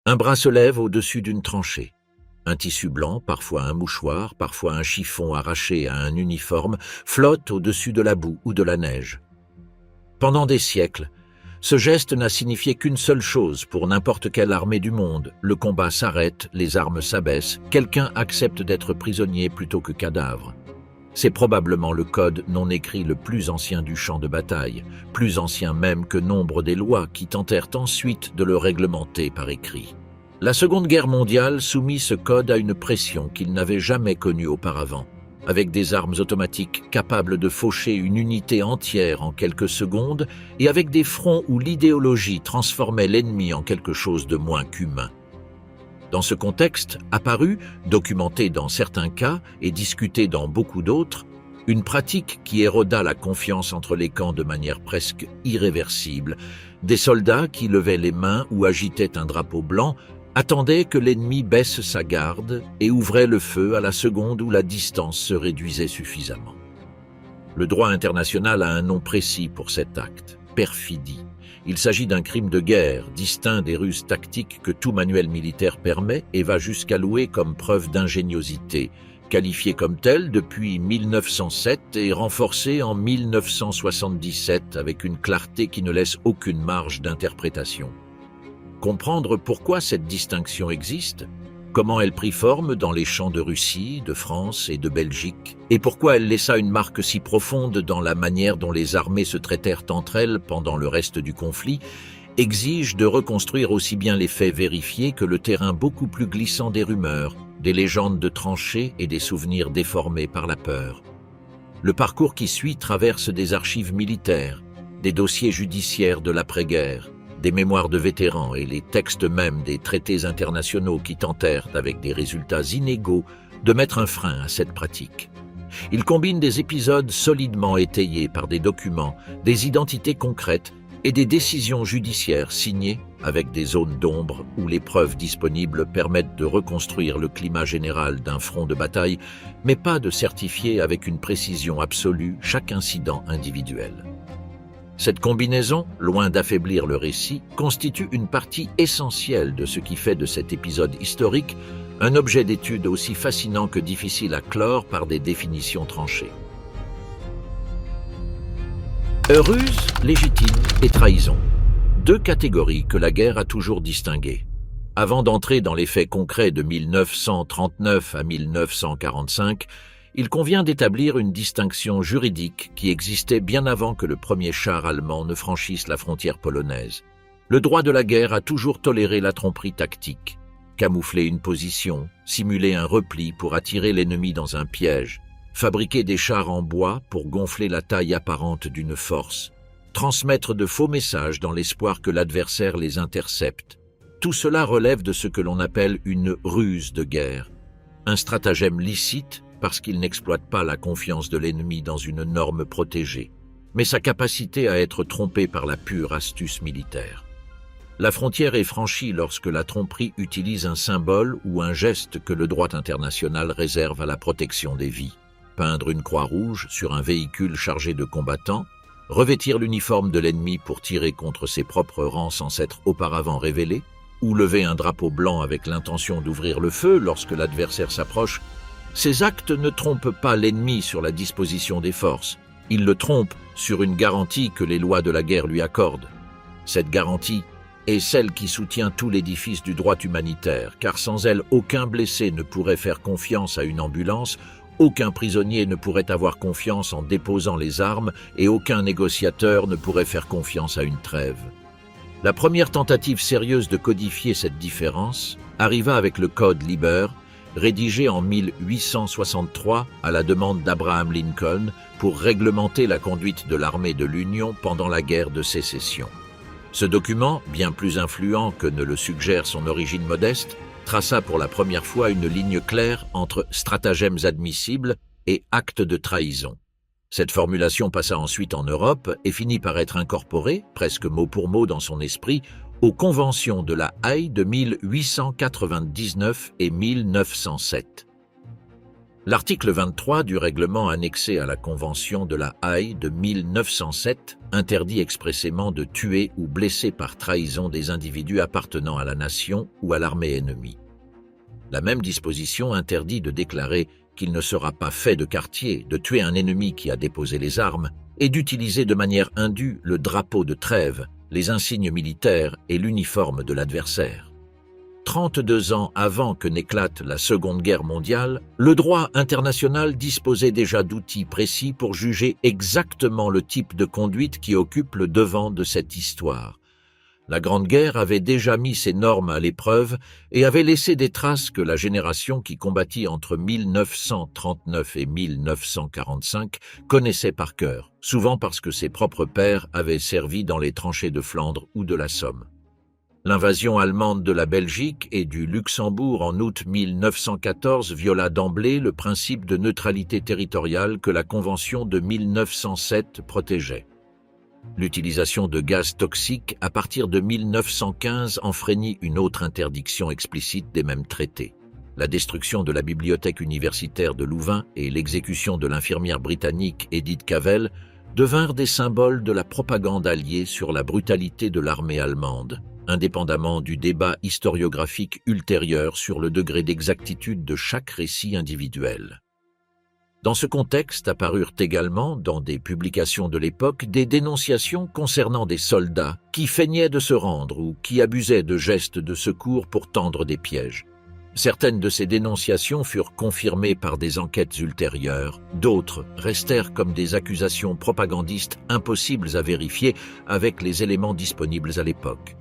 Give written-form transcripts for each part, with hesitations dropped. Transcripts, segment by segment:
Un bras se lève au-dessus d'une tranchée. Un tissu blanc, parfois un mouchoir, parfois un chiffon arraché à un uniforme, flotte au-dessus de la boue ou de la neige. Pendant des siècles, ce geste n'a signifié qu'une seule chose pour n'importe quelle armée du monde. Le combat s'arrête, les armes s'abaissent, quelqu'un accepte d'être prisonnier plutôt que cadavre. C'est probablement le code non écrit le plus ancien du champ de bataille, plus ancien même que nombre des lois qui tentèrent ensuite de le réglementer par écrit. La Seconde Guerre mondiale soumit ce code à une pression qu'il n'avait jamais connue auparavant, avec des armes automatiques capables de faucher une unité entière en quelques secondes et avec des fronts où l'idéologie transformait l'ennemi en quelque chose de moins qu'humain. Dans ce contexte apparut, documenté dans certains cas et discuté dans beaucoup d'autres, une pratique qui éroda la confiance entre les camps de manière presque irréversible. Des soldats qui levaient les mains ou agitaient un drapeau blanc attendaient que l'ennemi baisse sa garde et ouvrait le feu à la seconde où la distance se réduisait suffisamment. Le droit international a un nom précis pour cet acte, perfidie. Il s'agit d'un crime de guerre, distinct des ruses tactiques que tout manuel militaire permet et va jusqu'à louer comme preuve d'ingéniosité, qualifié comme tel depuis 1907 et renforcé en 1977 avec une clarté qui ne laisse aucune marge d'interprétation. Comprendre pourquoi cette distinction existe, comment elle prit forme dans les champs de Russie, de France et de Belgique, et pourquoi elle laissa une marque si profonde dans la manière dont les armées se traitèrent entre elles pendant le reste du conflit, exige de reconstruire aussi bien les faits vérifiés que le terrain beaucoup plus glissant des rumeurs, des légendes de tranchées et des souvenirs déformés par la peur. Le parcours qui suit traverse des archives militaires, des dossiers judiciaires de l'après-guerre, des mémoires de vétérans et les textes mêmes des traités internationaux qui tentèrent, avec des résultats inégaux, de mettre un frein à cette pratique. Il combine des épisodes solidement étayés par des documents, des identités concrètes et des décisions judiciaires signées avec des zones d'ombre où les preuves disponibles permettent de reconstruire le climat général d'un front de bataille, mais pas de certifier avec une précision absolue chaque incident individuel. Cette combinaison, loin d'affaiblir le récit, constitue une partie essentielle de ce qui fait de cet épisode historique un objet d'étude aussi fascinant que difficile à clore par des définitions tranchées. Ruse, légitime et trahison. Deux catégories que la guerre a toujours distinguées. Avant d'entrer dans les faits concrets de 1939 à 1945, il convient d'établir une distinction juridique qui existait bien avant que le premier char allemand ne franchisse la frontière polonaise. Le droit de la guerre a toujours toléré la tromperie tactique, camoufler une position, simuler un repli pour attirer l'ennemi dans un piège, fabriquer des chars en bois pour gonfler la taille apparente d'une force, transmettre de faux messages dans l'espoir que l'adversaire les intercepte. Tout cela relève de ce que l'on appelle une ruse de guerre, un stratagème licite parce qu'il n'exploite pas la confiance de l'ennemi dans une norme protégée, mais sa capacité à être trompé par la pure astuce militaire. La frontière est franchie lorsque la tromperie utilise un symbole ou un geste que le droit international réserve à la protection des vies. Peindre une croix rouge sur un véhicule chargé de combattants, revêtir l'uniforme de l'ennemi pour tirer contre ses propres rangs sans s'être auparavant révélé, ou lever un drapeau blanc avec l'intention d'ouvrir le feu lorsque l'adversaire s'approche. Ces actes ne trompent pas l'ennemi sur la disposition des forces, ils le trompent sur une garantie que les lois de la guerre lui accordent. Cette garantie est celle qui soutient tout l'édifice du droit humanitaire, car sans elle, aucun blessé ne pourrait faire confiance à une ambulance, aucun prisonnier ne pourrait avoir confiance en déposant les armes et aucun négociateur ne pourrait faire confiance à une trêve. La première tentative sérieuse de codifier cette différence arriva avec le Code Liber, rédigé en 1863 à la demande d'Abraham Lincoln pour réglementer la conduite de l'armée de l'Union pendant la guerre de sécession. Ce document, bien plus influent que ne le suggère son origine modeste, traça pour la première fois une ligne claire entre stratagèmes admissibles et actes de trahison. Cette formulation passa ensuite en Europe et finit par être incorporée, presque mot pour mot dans son esprit, aux conventions de la Haye de 1899 et 1907. L'article 23 du règlement annexé à la Convention de la Haye de 1907 interdit expressément de tuer ou blesser par trahison des individus appartenant à la nation ou à l'armée ennemie. La même disposition interdit de déclarer qu'il ne sera pas fait de quartier de tuer un ennemi qui a déposé les armes et d'utiliser de manière indue le drapeau de trêve, les insignes militaires et l'uniforme de l'adversaire. 32 ans avant que n'éclate la Seconde Guerre mondiale, le droit international disposait déjà d'outils précis pour juger exactement le type de conduite qui occupe le devant de cette histoire. La Grande Guerre avait déjà mis ces normes à l'épreuve et avait laissé des traces que la génération qui combattit entre 1939 et 1945 connaissait par cœur, souvent parce que ses propres pères avaient servi dans les tranchées de Flandre ou de la Somme. L'invasion allemande de la Belgique et du Luxembourg en août 1914 viola d'emblée le principe de neutralité territoriale que la Convention de 1907 protégeait. L'utilisation de gaz toxiques à partir de 1915 enfreignit une autre interdiction explicite des mêmes traités. La destruction de la bibliothèque universitaire de Louvain et l'exécution de l'infirmière britannique Edith Cavell devinrent des symboles de la propagande alliée sur la brutalité de l'armée allemande, indépendamment du débat historiographique ultérieur sur le degré d'exactitude de chaque récit individuel. Dans ce contexte apparurent également, dans des publications de l'époque, des dénonciations concernant des soldats qui feignaient de se rendre ou qui abusaient de gestes de secours pour tendre des pièges. Certaines de ces dénonciations furent confirmées par des enquêtes ultérieures, d'autres restèrent comme des accusations propagandistes impossibles à vérifier avec les éléments disponibles à l'époque.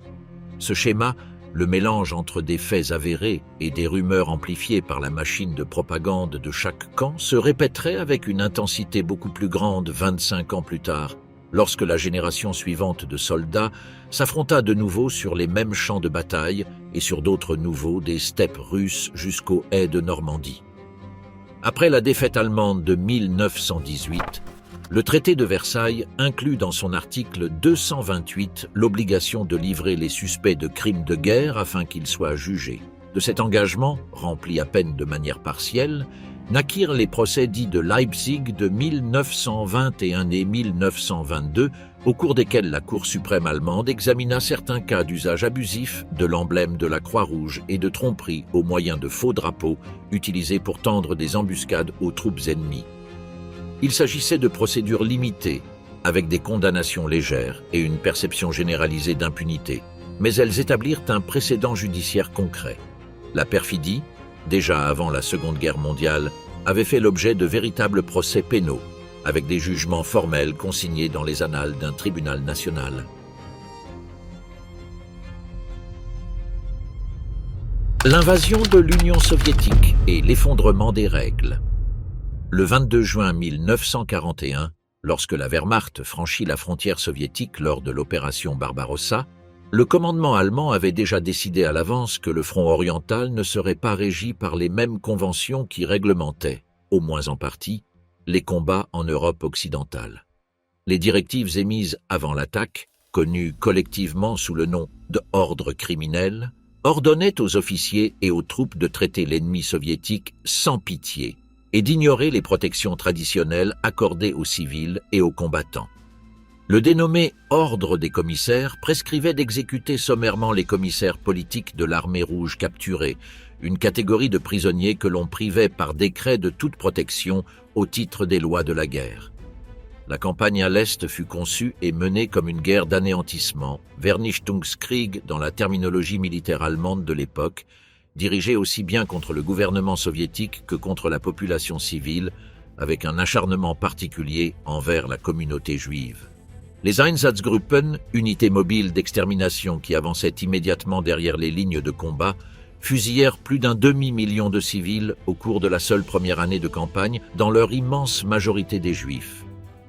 Ce schéma, le mélange entre des faits avérés et des rumeurs amplifiées par la machine de propagande de chaque camp, se répéterait avec une intensité beaucoup plus grande 25 ans plus tard, lorsque la génération suivante de soldats s'affronta de nouveau sur les mêmes champs de bataille et sur d'autres nouveaux des steppes russes jusqu'aux haies de Normandie. Après la défaite allemande de 1918, le traité de Versailles inclut dans son article 228 l'obligation de livrer les suspects de crimes de guerre afin qu'ils soient jugés. De cet engagement, rempli à peine de manière partielle, naquirent les procès dits de Leipzig de 1921 et 1922, au cours desquels la Cour suprême allemande examina certains cas d'usage abusif de l'emblème de la Croix-Rouge et de tromperie au moyen de faux drapeaux utilisés pour tendre des embuscades aux troupes ennemies. Il s'agissait de procédures limitées, avec des condamnations légères et une perception généralisée d'impunité, mais elles établirent un précédent judiciaire concret. La perfidie, déjà avant la Seconde Guerre mondiale, avait fait l'objet de véritables procès pénaux, avec des jugements formels consignés dans les annales d'un tribunal national. L'invasion de l'Union soviétique et l'effondrement des règles. Le 22 juin 1941, lorsque la Wehrmacht franchit la frontière soviétique lors de l'opération Barbarossa, le commandement allemand avait déjà décidé à l'avance que le front oriental ne serait pas régi par les mêmes conventions qui réglementaient, au moins en partie, les combats en Europe occidentale. Les directives émises avant l'attaque, connues collectivement sous le nom de « ordre criminel », ordonnaient aux officiers et aux troupes de traiter l'ennemi soviétique sans pitié et d'ignorer les protections traditionnelles accordées aux civils et aux combattants. Le dénommé « Ordre des commissaires » prescrivait d'exécuter sommairement les commissaires politiques de l'armée rouge capturés, une catégorie de prisonniers que l'on privait par décret de toute protection au titre des lois de la guerre. La campagne à l'Est fut conçue et menée comme une guerre d'anéantissement, Vernichtungskrieg dans la terminologie militaire allemande de l'époque, dirigée aussi bien contre le gouvernement soviétique que contre la population civile, avec un acharnement particulier envers la communauté juive. Les Einsatzgruppen, unités mobiles d'extermination qui avançaient immédiatement derrière les lignes de combat, fusillèrent plus d'un demi-million de civils au cours de la seule première année de campagne, dans leur immense majorité des Juifs.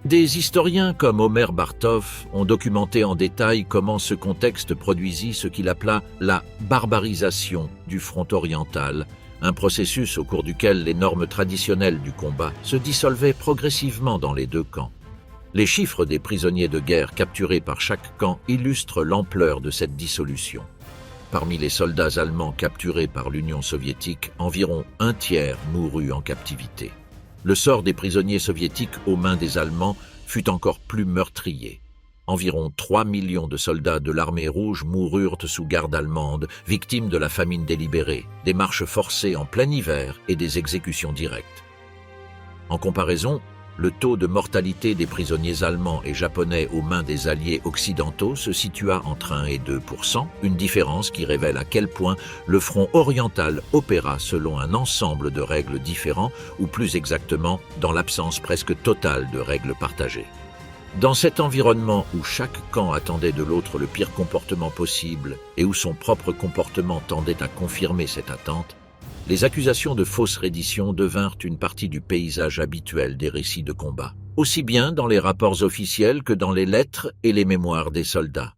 Des historiens comme Omer Bartov ont documenté en détail comment ce contexte produisit ce qu'il appela la « barbarisation » du front oriental, un processus au cours duquel les normes traditionnelles du combat se dissolvaient progressivement dans les deux camps. Les chiffres des prisonniers de guerre capturés par chaque camp illustrent l'ampleur de cette dissolution. parmi les soldats allemands capturés par l'Union soviétique, environ un tiers mourut en captivité. Le sort des prisonniers soviétiques aux mains des Allemands fut encore plus meurtrier. Environ 3 millions de soldats de l'armée rouge moururent sous garde allemande, victimes de la famine délibérée, des marches forcées en plein hiver et des exécutions directes. En comparaison, le taux de mortalité des prisonniers allemands et japonais aux mains des alliés occidentaux se situa entre 1 et 2%, une différence qui révèle à quel point le front oriental opéra selon un ensemble de règles différentes, ou plus exactement, dans l'absence presque totale de règles partagées. Dans cet environnement où chaque camp attendait de l'autre le pire comportement possible et où son propre comportement tendait à confirmer cette attente, les accusations de fausse reddition devinrent une partie du paysage habituel des récits de combat, aussi bien dans les rapports officiels que dans les lettres et les mémoires des soldats.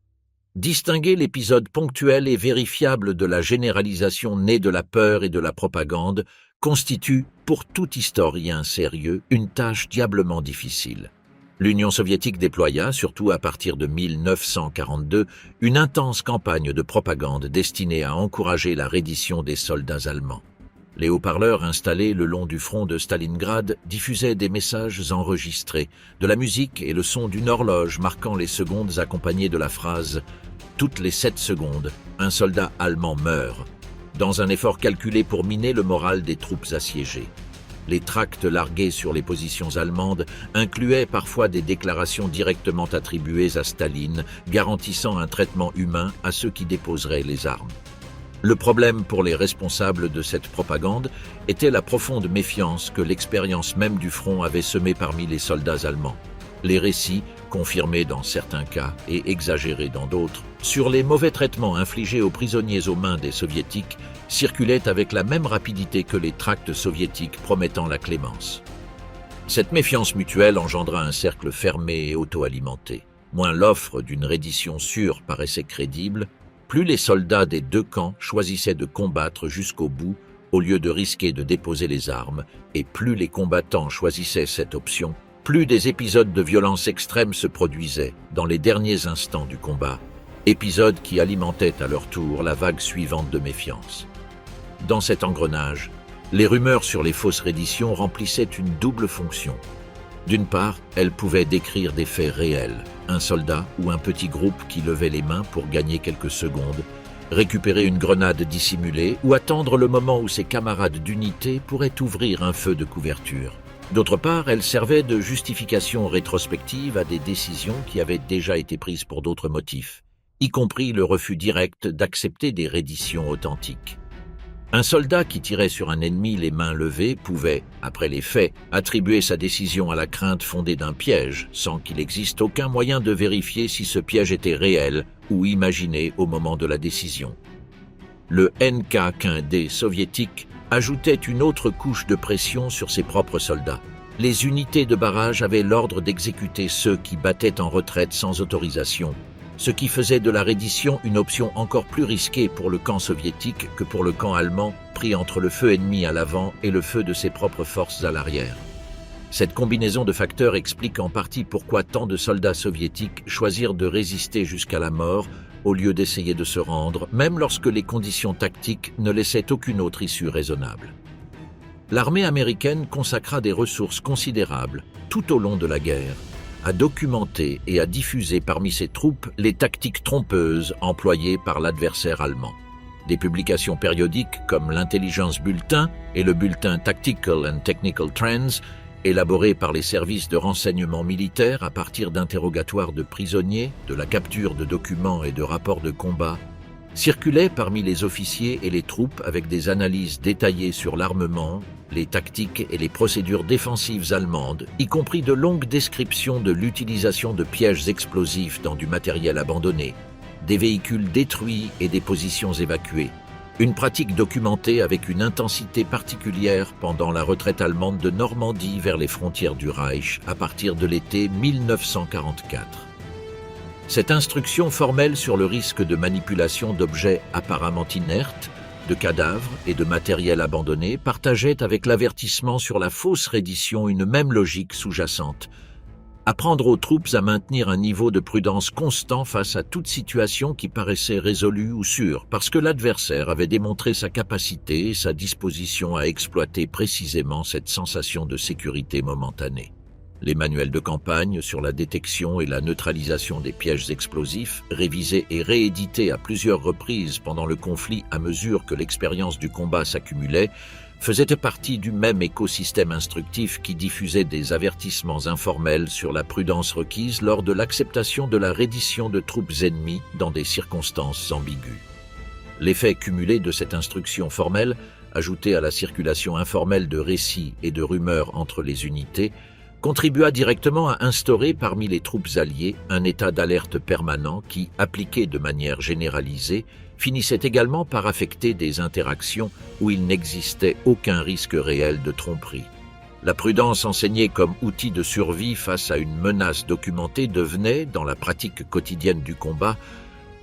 Distinguer l'épisode ponctuel et vérifiable de la généralisation née de la peur et de la propagande constitue, pour tout historien sérieux, une tâche diablement difficile. L'Union soviétique déploya, surtout à partir de 1942, une intense campagne de propagande destinée à encourager la reddition des soldats allemands. Les haut-parleurs installés le long du front de Stalingrad diffusaient des messages enregistrés, de la musique et le son d'une horloge marquant les secondes accompagnées de la phrase « Toutes les 7 secondes, un soldat allemand meurt », dans un effort calculé pour miner le moral des troupes assiégées. Les tracts largués sur les positions allemandes incluaient parfois des déclarations directement attribuées à Staline, garantissant un traitement humain à ceux qui déposeraient les armes. Le problème pour les responsables de cette propagande était la profonde méfiance que l'expérience même du front avait semée parmi les soldats allemands. Les récits, confirmés dans certains cas et exagérés dans d'autres, sur les mauvais traitements infligés aux prisonniers aux mains des soviétiques circulaient avec la même rapidité que les tracts soviétiques promettant la clémence. Cette méfiance mutuelle engendra un cercle fermé et auto-alimenté. Moins l'offre d'une reddition sûre paraissait crédible, plus les soldats des deux camps choisissaient de combattre jusqu'au bout au lieu de risquer de déposer les armes, et plus les combattants choisissaient cette option, plus des épisodes de violence extrême se produisaient dans les derniers instants du combat, épisodes qui alimentaient à leur tour la vague suivante de méfiance. Dans cet engrenage, les rumeurs sur les fausses redditions remplissaient une double fonction. D'une part, elles pouvaient décrire des faits réels, un soldat ou un petit groupe qui levait les mains pour gagner quelques secondes, récupérer une grenade dissimulée ou attendre le moment où ses camarades d'unité pourraient ouvrir un feu de couverture. D'autre part, elles servaient de justification rétrospective à des décisions qui avaient déjà été prises pour d'autres motifs, y compris le refus direct d'accepter des redditions authentiques. Un soldat qui tirait sur un ennemi les mains levées pouvait, après les faits, attribuer sa décision à la crainte fondée d'un piège, sans qu'il existe aucun moyen de vérifier si ce piège était réel ou imaginé au moment de la décision. Le NK-15D soviétique ajoutait une autre couche de pression sur ses propres soldats. Les unités de barrage avaient l'ordre d'exécuter ceux qui battaient en retraite sans autorisation, ce qui faisait de la reddition une option encore plus risquée pour le camp soviétique que pour le camp allemand, pris entre le feu ennemi à l'avant et le feu de ses propres forces à l'arrière. Cette combinaison de facteurs explique en partie pourquoi tant de soldats soviétiques choisirent de résister jusqu'à la mort au lieu d'essayer de se rendre, même lorsque les conditions tactiques ne laissaient aucune autre issue raisonnable. L'armée américaine consacra des ressources considérables, tout au long de la guerre, à documenter et à diffuser parmi ses troupes les tactiques trompeuses employées par l'adversaire allemand. Des publications périodiques comme l'Intelligence Bulletin et le bulletin Tactical and Technical Trends, élaborés par les services de renseignement militaires à partir d'interrogatoires de prisonniers, de la capture de documents et de rapports de combat, circulaient parmi les officiers et les troupes avec des analyses détaillées sur l'armement, les tactiques et les procédures défensives allemandes, y compris de longues descriptions de l'utilisation de pièges explosifs dans du matériel abandonné, des véhicules détruits et des positions évacuées. Une pratique documentée avec une intensité particulière pendant la retraite allemande de Normandie vers les frontières du Reich à partir de l'été 1944. Cette instruction formelle sur le risque de manipulation d'objets apparemment inertes, de cadavres et de matériel abandonné partageait avec l'avertissement sur la fausse reddition une même logique sous-jacente. Apprendre aux troupes à maintenir un niveau de prudence constant face à toute situation qui paraissait résolue ou sûre, parce que l'adversaire avait démontré sa capacité et sa disposition à exploiter précisément cette sensation de sécurité momentanée. Les manuels de campagne sur la détection et la neutralisation des pièges explosifs, révisés et réédités à plusieurs reprises pendant le conflit à mesure que l'expérience du combat s'accumulait, faisaient partie du même écosystème instructif qui diffusait des avertissements informels sur la prudence requise lors de l'acceptation de la reddition de troupes ennemies dans des circonstances ambiguës. L'effet cumulé de cette instruction formelle, ajouté à la circulation informelle de récits et de rumeurs entre les unités, contribua directement à instaurer parmi les troupes alliées un état d'alerte permanent qui, appliqué de manière généralisée, finissait également par affecter des interactions où il n'existait aucun risque réel de tromperie. La prudence enseignée comme outil de survie face à une menace documentée devenait, dans la pratique quotidienne du combat,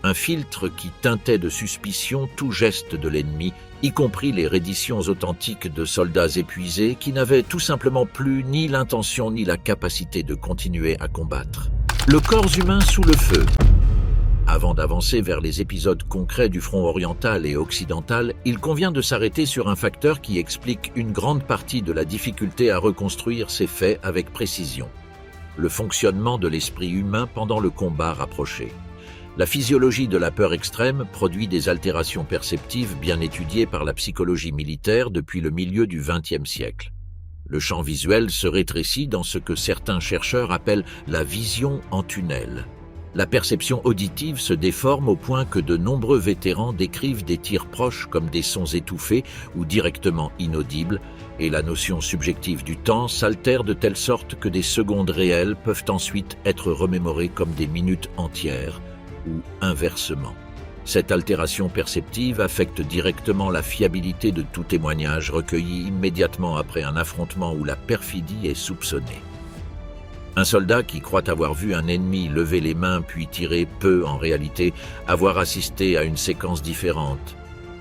un filtre qui teintait de suspicion tout geste de l'ennemi, y compris les redditions authentiques de soldats épuisés qui n'avaient tout simplement plus ni l'intention ni la capacité de continuer à combattre. Le corps humain sous le feu. Avant d'avancer vers les épisodes concrets du front oriental et occidental, il convient de s'arrêter sur un facteur qui explique une grande partie de la difficulté à reconstruire ces faits avec précision. Le fonctionnement de l'esprit humain pendant le combat rapproché. La physiologie de la peur extrême produit des altérations perceptives bien étudiées par la psychologie militaire depuis le milieu du XXe siècle. Le champ visuel se rétrécit dans ce que certains chercheurs appellent la vision en tunnel. La perception auditive se déforme au point que de nombreux vétérans décrivent des tirs proches comme des sons étouffés ou directement inaudibles, et la notion subjective du temps s'altère de telle sorte que des secondes réelles peuvent ensuite être remémorées comme des minutes entières, ou inversement. Cette altération perceptive affecte directement la fiabilité de tout témoignage recueilli immédiatement après un affrontement où la perfidie est soupçonnée. Un soldat qui croit avoir vu un ennemi lever les mains puis tirer peut, en réalité, avoir assisté à une séquence différente.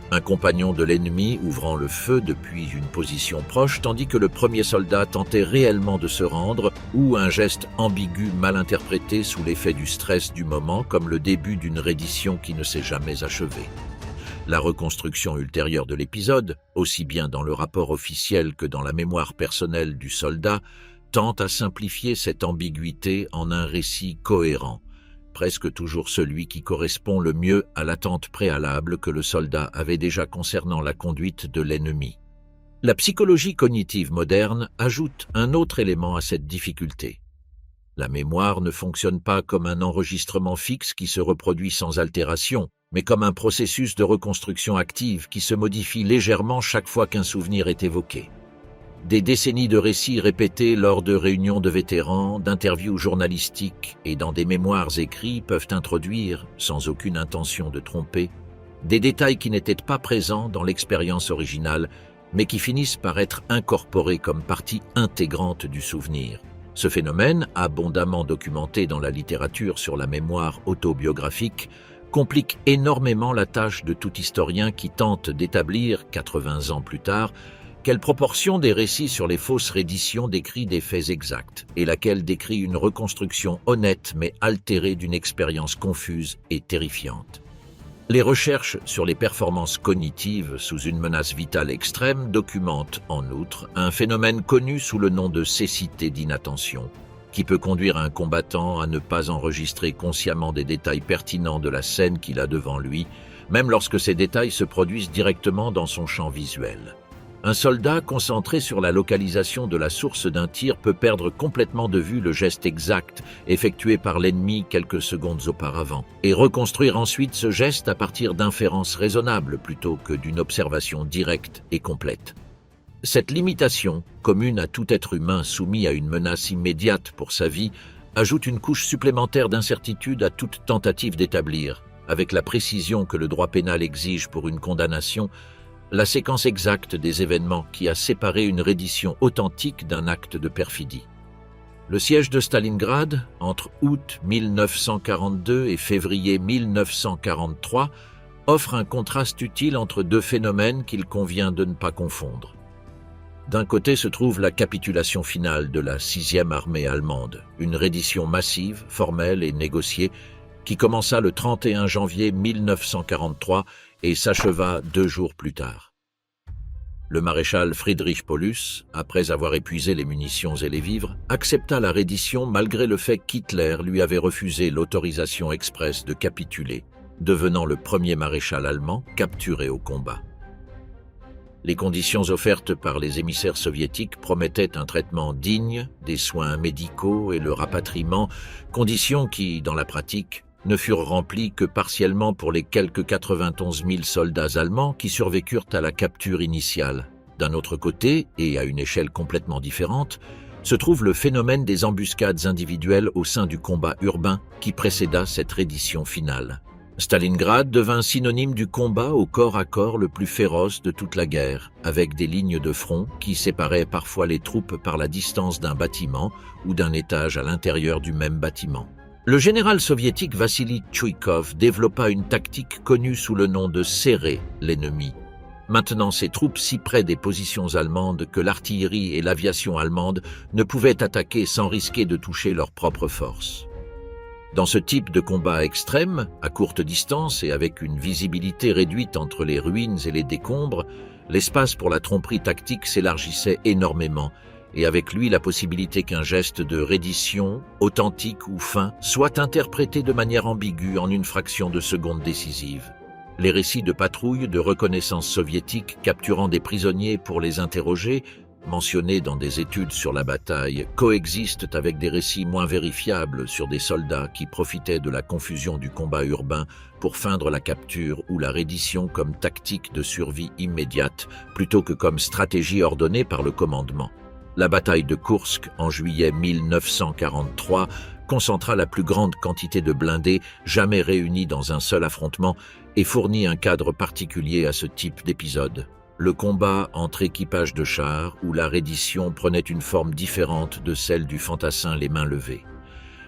Un compagnon de l'ennemi ouvrant le feu depuis une position proche, tandis que le premier soldat tentait réellement de se rendre, ou un geste ambigu mal interprété sous l'effet du stress du moment, comme le début d'une reddition qui ne s'est jamais achevée. La reconstruction ultérieure de l'épisode, aussi bien dans le rapport officiel que dans la mémoire personnelle du soldat, tente à simplifier cette ambiguïté en un récit cohérent, presque toujours celui qui correspond le mieux à l'attente préalable que le soldat avait déjà concernant la conduite de l'ennemi. La psychologie cognitive moderne ajoute un autre élément à cette difficulté. La mémoire ne fonctionne pas comme un enregistrement fixe qui se reproduit sans altération, mais comme un processus de reconstruction active qui se modifie légèrement chaque fois qu'un souvenir est évoqué. Des décennies de récits répétés lors de réunions de vétérans, d'interviews journalistiques et dans des mémoires écrits peuvent introduire, sans aucune intention de tromper, des détails qui n'étaient pas présents dans l'expérience originale, mais qui finissent par être incorporés comme partie intégrante du souvenir. Ce phénomène, abondamment documenté dans la littérature sur la mémoire autobiographique, complique énormément la tâche de tout historien qui tente d'établir, 80 ans plus tard, quelle proportion des récits sur les fausses redditions décrit des faits exacts, et laquelle décrit une reconstruction honnête mais altérée d'une expérience confuse et terrifiante. Les recherches sur les performances cognitives sous une menace vitale extrême documentent, en outre, un phénomène connu sous le nom de cécité d'inattention, qui peut conduire un combattant à ne pas enregistrer consciemment des détails pertinents de la scène qu'il a devant lui, même lorsque ces détails se produisent directement dans son champ visuel. Un soldat concentré sur la localisation de la source d'un tir peut perdre complètement de vue le geste exact effectué par l'ennemi quelques secondes auparavant et reconstruire ensuite ce geste à partir d'inférences raisonnables plutôt que d'une observation directe et complète. Cette limitation, commune à tout être humain soumis à une menace immédiate pour sa vie, ajoute une couche supplémentaire d'incertitude à toute tentative d'établir, avec la précision que le droit pénal exige pour une condamnation, la séquence exacte des événements qui a séparé une reddition authentique d'un acte de perfidie. Le siège de Stalingrad, entre août 1942 et février 1943, offre un contraste utile entre deux phénomènes qu'il convient de ne pas confondre. D'un côté se trouve la capitulation finale de la 6e armée allemande, une reddition massive, formelle et négociée, qui commença le 31 janvier 1943 et s'acheva 2 jours plus tard. Le maréchal Friedrich Paulus, après avoir épuisé les munitions et les vivres, accepta la reddition malgré le fait qu'Hitler lui avait refusé l'autorisation expresse de capituler, devenant le premier maréchal allemand capturé au combat. Les conditions offertes par les émissaires soviétiques promettaient un traitement digne, des soins médicaux et le rapatriement, conditions qui, dans la pratique, ne furent remplies que partiellement pour les quelques 91 000 soldats allemands qui survécurent à la capture initiale. D'un autre côté, et à une échelle complètement différente, se trouve le phénomène des embuscades individuelles au sein du combat urbain qui précéda cette reddition finale. Stalingrad devint synonyme du combat au corps à corps le plus féroce de toute la guerre, avec des lignes de front qui séparaient parfois les troupes par la distance d'un bâtiment ou d'un étage à l'intérieur du même bâtiment. Le général soviétique Vassili Tchoukov développa une tactique connue sous le nom de serrer l'ennemi, maintenant ses troupes si près des positions allemandes que l'artillerie et l'aviation allemande ne pouvaient attaquer sans risquer de toucher leurs propres forces. Dans ce type de combat extrême, à courte distance et avec une visibilité réduite entre les ruines et les décombres, l'espace pour la tromperie tactique s'élargissait énormément, et avec lui la possibilité qu'un geste de reddition, authentique ou feint, soit interprété de manière ambiguë en une fraction de seconde décisive. Les récits de patrouilles de reconnaissance soviétiques capturant des prisonniers pour les interroger, mentionnés dans des études sur la bataille, coexistent avec des récits moins vérifiables sur des soldats qui profitaient de la confusion du combat urbain pour feindre la capture ou la reddition comme tactique de survie immédiate plutôt que comme stratégie ordonnée par le commandement. La bataille de Koursk, en juillet 1943, concentra la plus grande quantité de blindés jamais réunis dans un seul affrontement et fournit un cadre particulier à ce type d'épisode. Le combat entre équipages de chars, où la reddition prenait une forme différente de celle du fantassin les mains levées.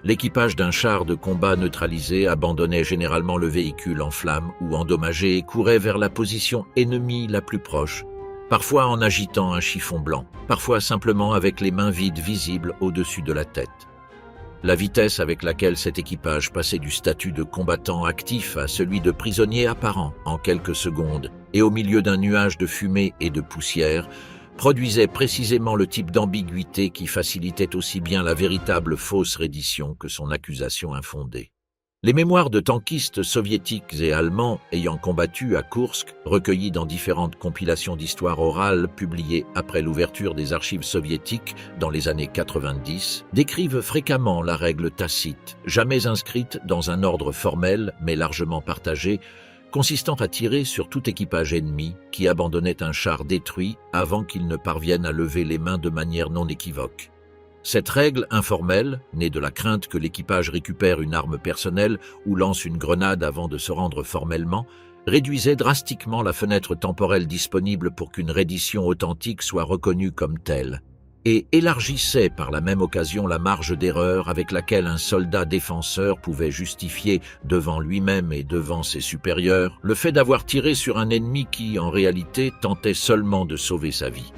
L'équipage d'un char de combat neutralisé abandonnait généralement le véhicule en flammes ou endommagé et courait vers la position ennemie la plus proche, parfois en agitant un chiffon blanc, parfois simplement avec les mains vides visibles au-dessus de la tête. La vitesse avec laquelle cet équipage passait du statut de combattant actif à celui de prisonnier apparent en quelques secondes et au milieu d'un nuage de fumée et de poussière produisait précisément le type d'ambiguïté qui facilitait aussi bien la véritable fausse reddition que son accusation infondée. Les mémoires de tankistes soviétiques et allemands ayant combattu à Koursk, recueillis dans différentes compilations d'histoire orale publiées après l'ouverture des archives soviétiques dans les années 90, décrivent fréquemment la règle tacite, jamais inscrite dans un ordre formel mais largement partagé, consistant à tirer sur tout équipage ennemi qui abandonnait un char détruit avant qu'il ne parvienne à lever les mains de manière non équivoque. Cette règle informelle, née de la crainte que l'équipage récupère une arme personnelle ou lance une grenade avant de se rendre formellement, réduisait drastiquement la fenêtre temporelle disponible pour qu'une reddition authentique soit reconnue comme telle, et élargissait par la même occasion la marge d'erreur avec laquelle un soldat défenseur pouvait justifier devant lui-même et devant ses supérieurs le fait d'avoir tiré sur un ennemi qui, en réalité, tentait seulement de sauver sa vie.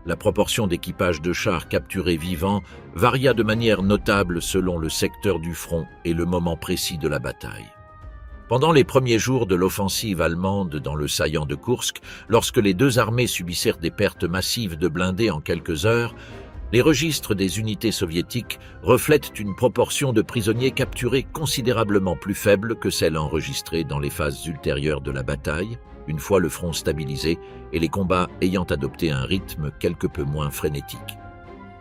La proportion d'équipages de chars capturés vivants varia de manière notable selon le secteur du front et le moment précis de la bataille. Pendant les premiers jours de l'offensive allemande dans le saillant de Koursk, lorsque les deux armées subissèrent des pertes massives de blindés en quelques heures, les registres des unités soviétiques reflètent une proportion de prisonniers capturés considérablement plus faible que celle enregistrée dans les phases ultérieures de la bataille, une fois le front stabilisé et les combats ayant adopté un rythme quelque peu moins frénétique.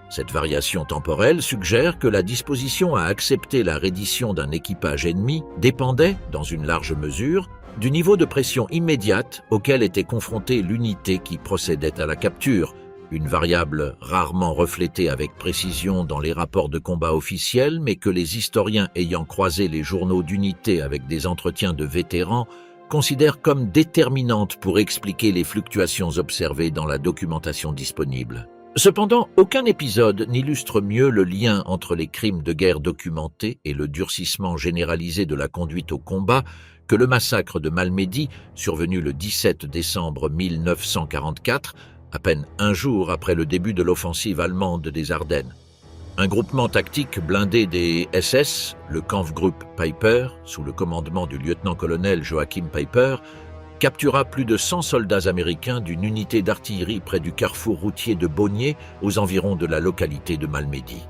Cette variation temporelle suggère que la disposition à accepter la reddition d'un équipage ennemi dépendait, dans une large mesure, du niveau de pression immédiate auquel était confrontée l'unité qui procédait à la capture, une variable rarement reflétée avec précision dans les rapports de combat officiels, mais que les historiens ayant croisé les journaux d'unité avec des entretiens de vétérans considèrent comme déterminante pour expliquer les fluctuations observées dans la documentation disponible. Cependant, aucun épisode n'illustre mieux le lien entre les crimes de guerre documentés et le durcissement généralisé de la conduite au combat que le massacre de Malmedy, survenu le 17 décembre 1944, à peine un jour après le début de l'offensive allemande des Ardennes. Un groupement tactique blindé des SS, le Kampfgruppe Peiper, sous le commandement du lieutenant-colonel Joachim Peiper, captura plus de 100 soldats américains d'une unité d'artillerie près du carrefour routier de Baugniet, aux environs de la localité de Malmedy.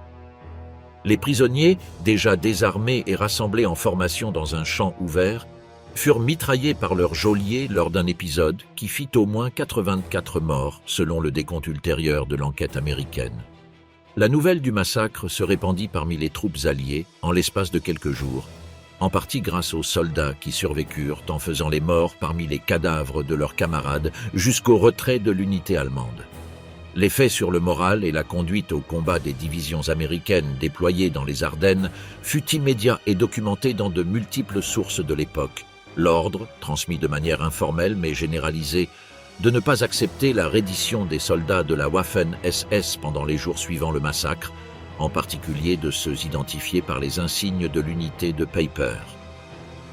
Les prisonniers, déjà désarmés et rassemblés en formation dans un champ ouvert, furent mitraillés par leurs geôliers lors d'un épisode qui fit au moins 84 morts, selon le décompte ultérieur de l'enquête américaine. La nouvelle du massacre se répandit parmi les troupes alliées en l'espace de quelques jours, en partie grâce aux soldats qui survécurent en faisant les morts parmi les cadavres de leurs camarades jusqu'au retrait de l'unité allemande. L'effet sur le moral et la conduite au combat des divisions américaines déployées dans les Ardennes fut immédiat et documenté dans de multiples sources de l'époque. L'ordre, transmis de manière informelle mais généralisée, de ne pas accepter la reddition des soldats de la Waffen-SS pendant les jours suivant le massacre, en particulier de ceux identifiés par les insignes de l'unité de Peiper.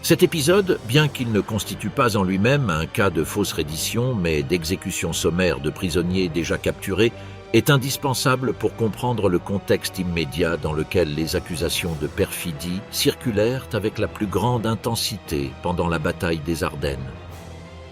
Cet épisode, bien qu'il ne constitue pas en lui-même un cas de fausse reddition, mais d'exécution sommaire de prisonniers déjà capturés, est indispensable pour comprendre le contexte immédiat dans lequel les accusations de perfidie circulèrent avec la plus grande intensité pendant la bataille des Ardennes.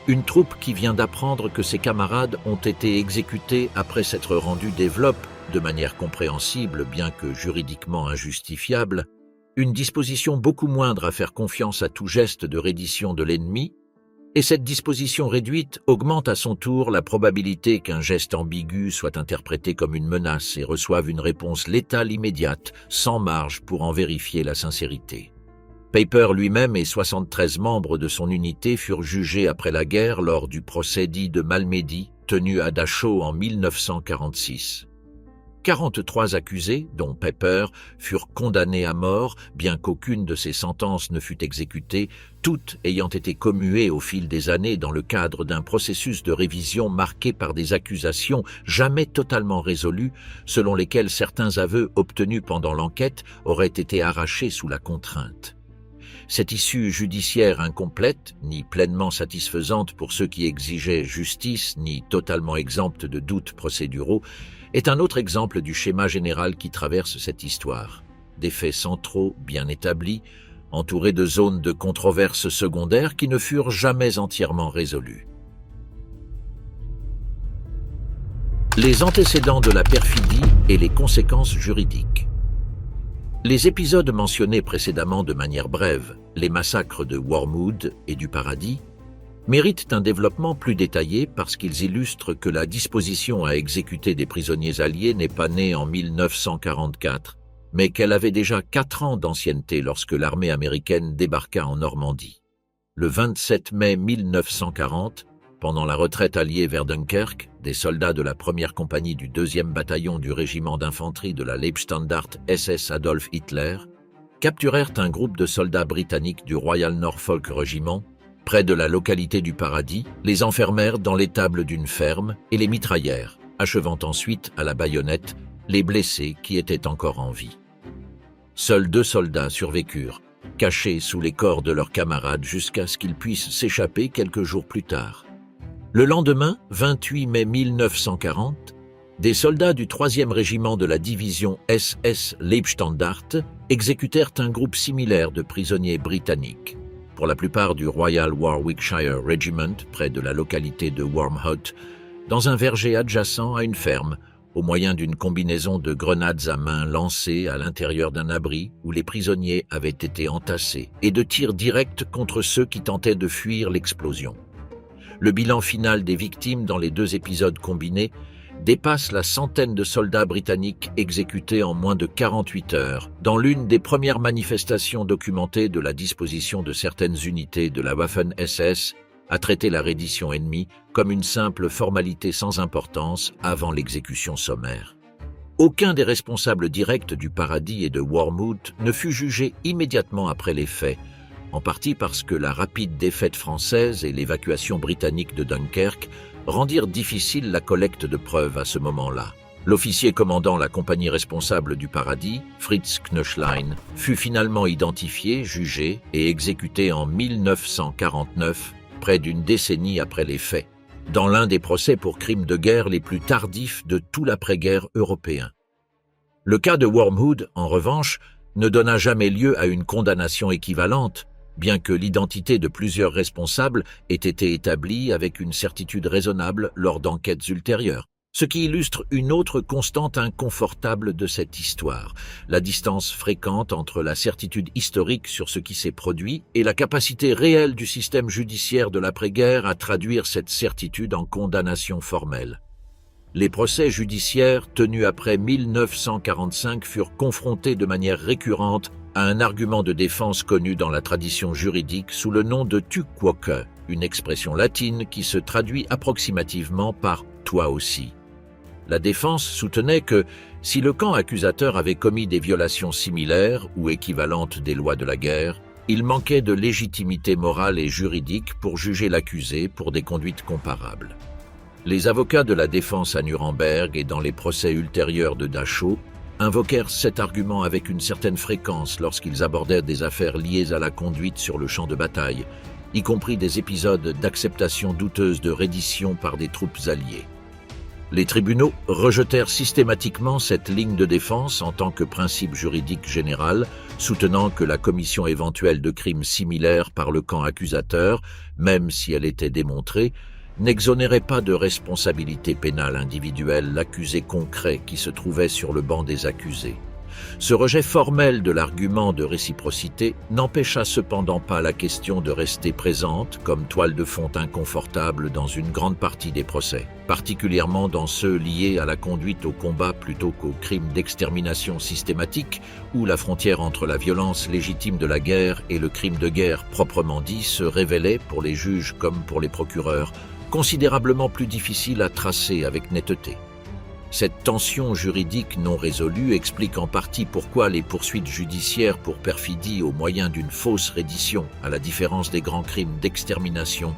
Une troupe qui vient d'apprendre que ses camarades ont été exécutés après s'être rendus développe, de manière compréhensible bien que juridiquement injustifiable, une disposition beaucoup moindre à faire confiance à tout geste de reddition de l'ennemi, et cette disposition réduite augmente à son tour la probabilité qu'un geste ambigu soit interprété comme une menace et reçoive une réponse létale immédiate, sans marge pour en vérifier la sincérité. Peiper lui-même et 73 membres de son unité furent jugés après la guerre lors du procès dit de Malmedy, tenu à Dachau en 1946. 43 accusés, dont Peiper, furent condamnés à mort, bien qu'aucune de ces sentences ne fût exécutée, toutes ayant été commuées au fil des années dans le cadre d'un processus de révision marqué par des accusations jamais totalement résolues, selon lesquelles certains aveux obtenus pendant l'enquête auraient été arrachés sous la contrainte. Cette issue judiciaire incomplète, ni pleinement satisfaisante pour ceux qui exigeaient justice, ni totalement exempte de doutes procéduraux, est un autre exemple du schéma général qui traverse cette histoire. Des faits centraux bien établis, entourés de zones de controverses secondaires qui ne furent jamais entièrement résolues. Les antécédents de la perfidie et les conséquences juridiques. Les épisodes mentionnés précédemment de manière brève, les massacres de Wormwood et du Paradis, méritent un développement plus détaillé parce qu'ils illustrent que la disposition à exécuter des prisonniers alliés n'est pas née en 1944, mais qu'elle avait déjà 4 ans d'ancienneté lorsque l'armée américaine débarqua en Normandie. Le 27 mai 1940, pendant la retraite alliée vers Dunkerque, des soldats de la première compagnie du 2e bataillon du régiment d'infanterie de la Leibstandarte SS Adolf Hitler capturèrent un groupe de soldats britanniques du Royal Norfolk Regiment, près de la localité du Paradis, les enfermèrent dans l'étable d'une ferme et les mitraillèrent, achevant ensuite à la baïonnette les blessés qui étaient encore en vie. Seuls 2 soldats survécurent, cachés sous les corps de leurs camarades jusqu'à ce qu'ils puissent s'échapper quelques jours plus tard. Le lendemain, 28 mai 1940, des soldats du 3e régiment de la division SS Leibstandarte exécutèrent un groupe similaire de prisonniers britanniques, pour la plupart du Royal Warwickshire Regiment, près de la localité de Wormhout, dans un verger adjacent à une ferme, au moyen d'une combinaison de grenades à main lancées à l'intérieur d'un abri où les prisonniers avaient été entassés, et de tirs directs contre ceux qui tentaient de fuir l'explosion. Le bilan final des victimes dans les 2 épisodes combinés dépasse la centaine de soldats britanniques exécutés en moins de 48 heures, dans l'une des premières manifestations documentées de la disposition de certaines unités de la Waffen-SS à traiter la reddition ennemie comme une simple formalité sans importance avant l'exécution sommaire. Aucun des responsables directs du Paradis et de Wormwood ne fut jugé immédiatement après les faits, en partie parce que la rapide défaite française et l'évacuation britannique de Dunkerque rendirent difficile la collecte de preuves à ce moment-là. L'officier commandant la compagnie responsable du Paradis, Fritz Knöchlein, fut finalement identifié, jugé et exécuté en 1949, près d'une décennie après les faits. dans l'un des procès pour crimes de guerre les plus tardifs de tout l'après-guerre européen. Le cas de Wormhood, en revanche, ne donna jamais lieu à une condamnation équivalente, bien que l'identité de plusieurs responsables ait été établie avec une certitude raisonnable lors d'enquêtes ultérieures. Ce qui illustre une autre constante inconfortable de cette histoire, la distance fréquente entre la certitude historique sur ce qui s'est produit et la capacité réelle du système judiciaire de l'après-guerre à traduire cette certitude en condamnation formelle. Les procès judiciaires tenus après 1945 furent confrontés de manière récurrente à un argument de défense connu dans la tradition juridique sous le nom de tu quoque, une expression latine qui se traduit approximativement par « toi aussi ». La défense soutenait que, si le camp accusateur avait commis des violations similaires ou équivalentes des lois de la guerre, il manquait de légitimité morale et juridique pour juger l'accusé pour des conduites comparables. Les avocats de la défense à Nuremberg et dans les procès ultérieurs de Dachau invoquèrent cet argument avec une certaine fréquence lorsqu'ils abordèrent des affaires liées à la conduite sur le champ de bataille, y compris des épisodes d'acceptation douteuse de reddition par des troupes alliées. Les tribunaux rejetèrent systématiquement cette ligne de défense en tant que principe juridique général, soutenant que la commission éventuelle de crimes similaires par le camp accusateur, même si elle était démontrée, n'exonérait pas de responsabilité pénale individuelle l'accusé concret qui se trouvait sur le banc des accusés. Ce rejet formel de l'argument de réciprocité n'empêcha cependant pas la question de rester présente comme toile de fond inconfortable dans une grande partie des procès, particulièrement dans ceux liés à la conduite au combat plutôt qu'aux crimes d'extermination systématique, où la frontière entre la violence légitime de la guerre et le crime de guerre proprement dit se révélait, pour les juges comme pour les procureurs, considérablement plus difficile à tracer avec netteté. Cette tension juridique non résolue explique en partie pourquoi les poursuites judiciaires pour perfidie au moyen d'une fausse reddition, à la différence des grands crimes d'extermination,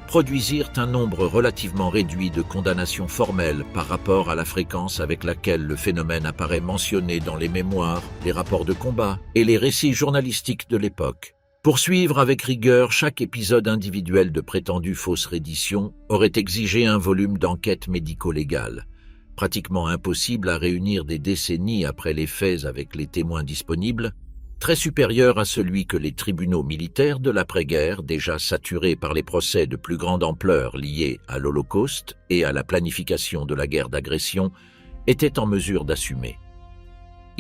produisirent un nombre relativement réduit de condamnations formelles par rapport à la fréquence avec laquelle le phénomène apparaît mentionné dans les mémoires, les rapports de combat et les récits journalistiques de l'époque. Poursuivre avec rigueur chaque épisode individuel de prétendue fausse reddition aurait exigé un volume d'enquête médico-légale, pratiquement impossible à réunir des décennies après les faits avec les témoins disponibles, très supérieur à celui que les tribunaux militaires de l'après-guerre, déjà saturés par les procès de plus grande ampleur liés à l'Holocauste et à la planification de la guerre d'agression, étaient en mesure d'assumer.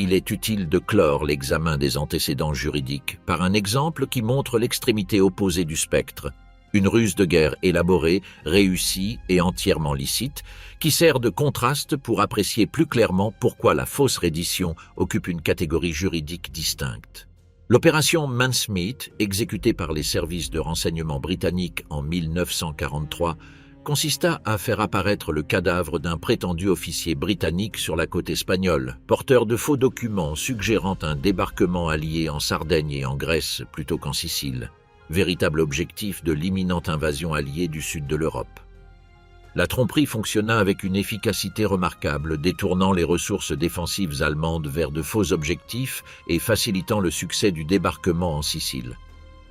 Il est utile de clore l'examen des antécédents juridiques par un exemple qui montre l'extrémité opposée du spectre, une ruse de guerre élaborée, réussie et entièrement licite, qui sert de contraste pour apprécier plus clairement pourquoi la fausse reddition occupe une catégorie juridique distincte. L'opération Mansmeet, exécutée par les services de renseignement britanniques en 1943, consista à faire apparaître le cadavre d'un prétendu officier britannique sur la côte espagnole, porteur de faux documents suggérant un débarquement allié en Sardaigne et en Grèce plutôt qu'en Sicile, véritable objectif de l'imminente invasion alliée du sud de l'Europe. La tromperie fonctionna avec une efficacité remarquable, détournant les ressources défensives allemandes vers de faux objectifs et facilitant le succès du débarquement en Sicile.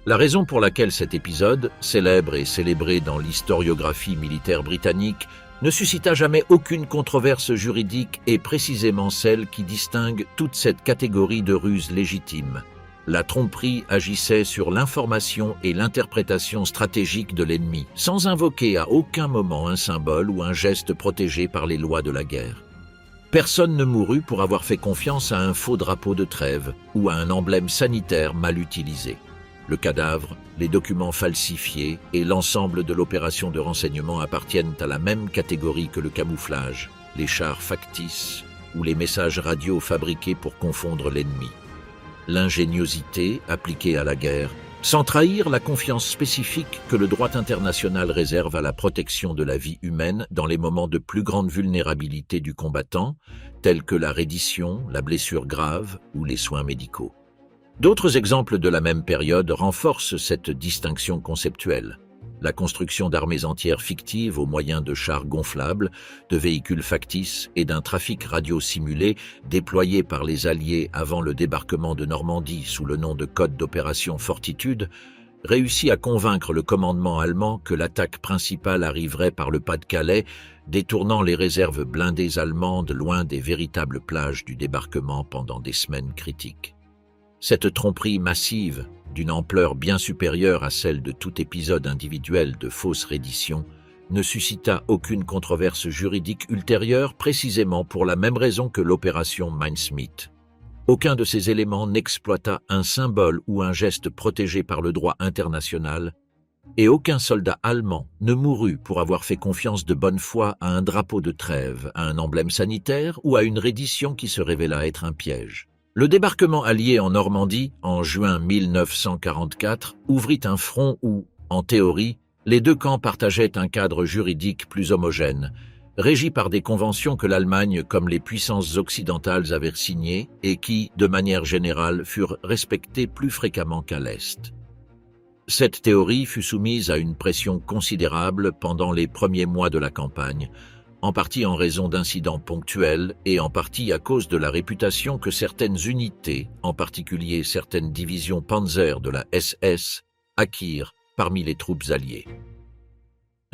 La raison pour laquelle cet épisode, célèbre et célébré dans l'historiographie militaire britannique, ne suscita jamais aucune controverse juridique est précisément celle qui distingue toute cette catégorie de ruses légitimes. La tromperie agissait sur l'information et l'interprétation stratégique de l'ennemi, sans invoquer à aucun moment un symbole ou un geste protégé par les lois de la guerre. Personne ne mourut pour avoir fait confiance à un faux drapeau de trêve ou à un emblème sanitaire mal utilisé. Le cadavre, les documents falsifiés et l'ensemble de l'opération de renseignement appartiennent à la même catégorie que le camouflage, les chars factices ou les messages radio fabriqués pour confondre l'ennemi. L'ingéniosité appliquée à la guerre, sans trahir la confiance spécifique que le droit international réserve à la protection de la vie humaine dans les moments de plus grande vulnérabilité du combattant, tels que la reddition, la blessure grave ou les soins médicaux. D'autres exemples de la même période renforcent cette distinction conceptuelle. La construction d'armées entières fictives au moyen de chars gonflables, de véhicules factices et d'un trafic radio simulé déployé par les Alliés avant le débarquement de Normandie sous le nom de Code d'opération Fortitude réussit à convaincre le commandement allemand que l'attaque principale arriverait par le Pas-de-Calais, détournant les réserves blindées allemandes loin des véritables plages du débarquement pendant des semaines critiques. Cette tromperie massive, d'une ampleur bien supérieure à celle de tout épisode individuel de fausse reddition, ne suscita aucune controverse juridique ultérieure précisément pour la même raison que l'opération Mincemeat. Aucun de ces éléments n'exploita un symbole ou un geste protégé par le droit international, et aucun soldat allemand ne mourut pour avoir fait confiance de bonne foi à un drapeau de trêve, à un emblème sanitaire ou à une reddition qui se révéla être un piège. Le débarquement allié en Normandie, en juin 1944, ouvrit un front où, en théorie, les deux camps partageaient un cadre juridique plus homogène, régi par des conventions que l'Allemagne comme les puissances occidentales avaient signées et qui, de manière générale, furent respectées plus fréquemment qu'à l'Est. Cette théorie fut soumise à une pression considérable pendant les premiers mois de la campagne, en partie en raison d'incidents ponctuels et en partie à cause de la réputation que certaines unités, en particulier certaines divisions Panzer de la SS, acquirent parmi les troupes alliées.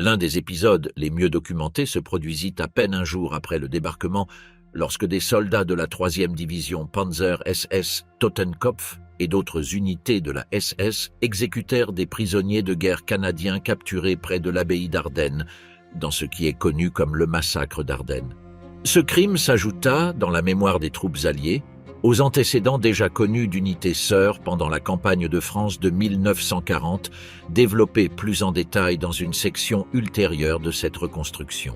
L'un des épisodes les mieux documentés se produisit à peine un jour après le débarquement, lorsque des soldats de la 3e division Panzer SS Totenkopf et d'autres unités de la SS exécutèrent des prisonniers de guerre canadiens capturés près de l'abbaye d'Ardennes, dans ce qui est connu comme le massacre d'Ardennes. Ce crime s'ajouta, dans la mémoire des troupes alliées, aux antécédents déjà connus d'unités sœurs pendant la campagne de France de 1940, développés plus en détail dans une section ultérieure de cette reconstruction.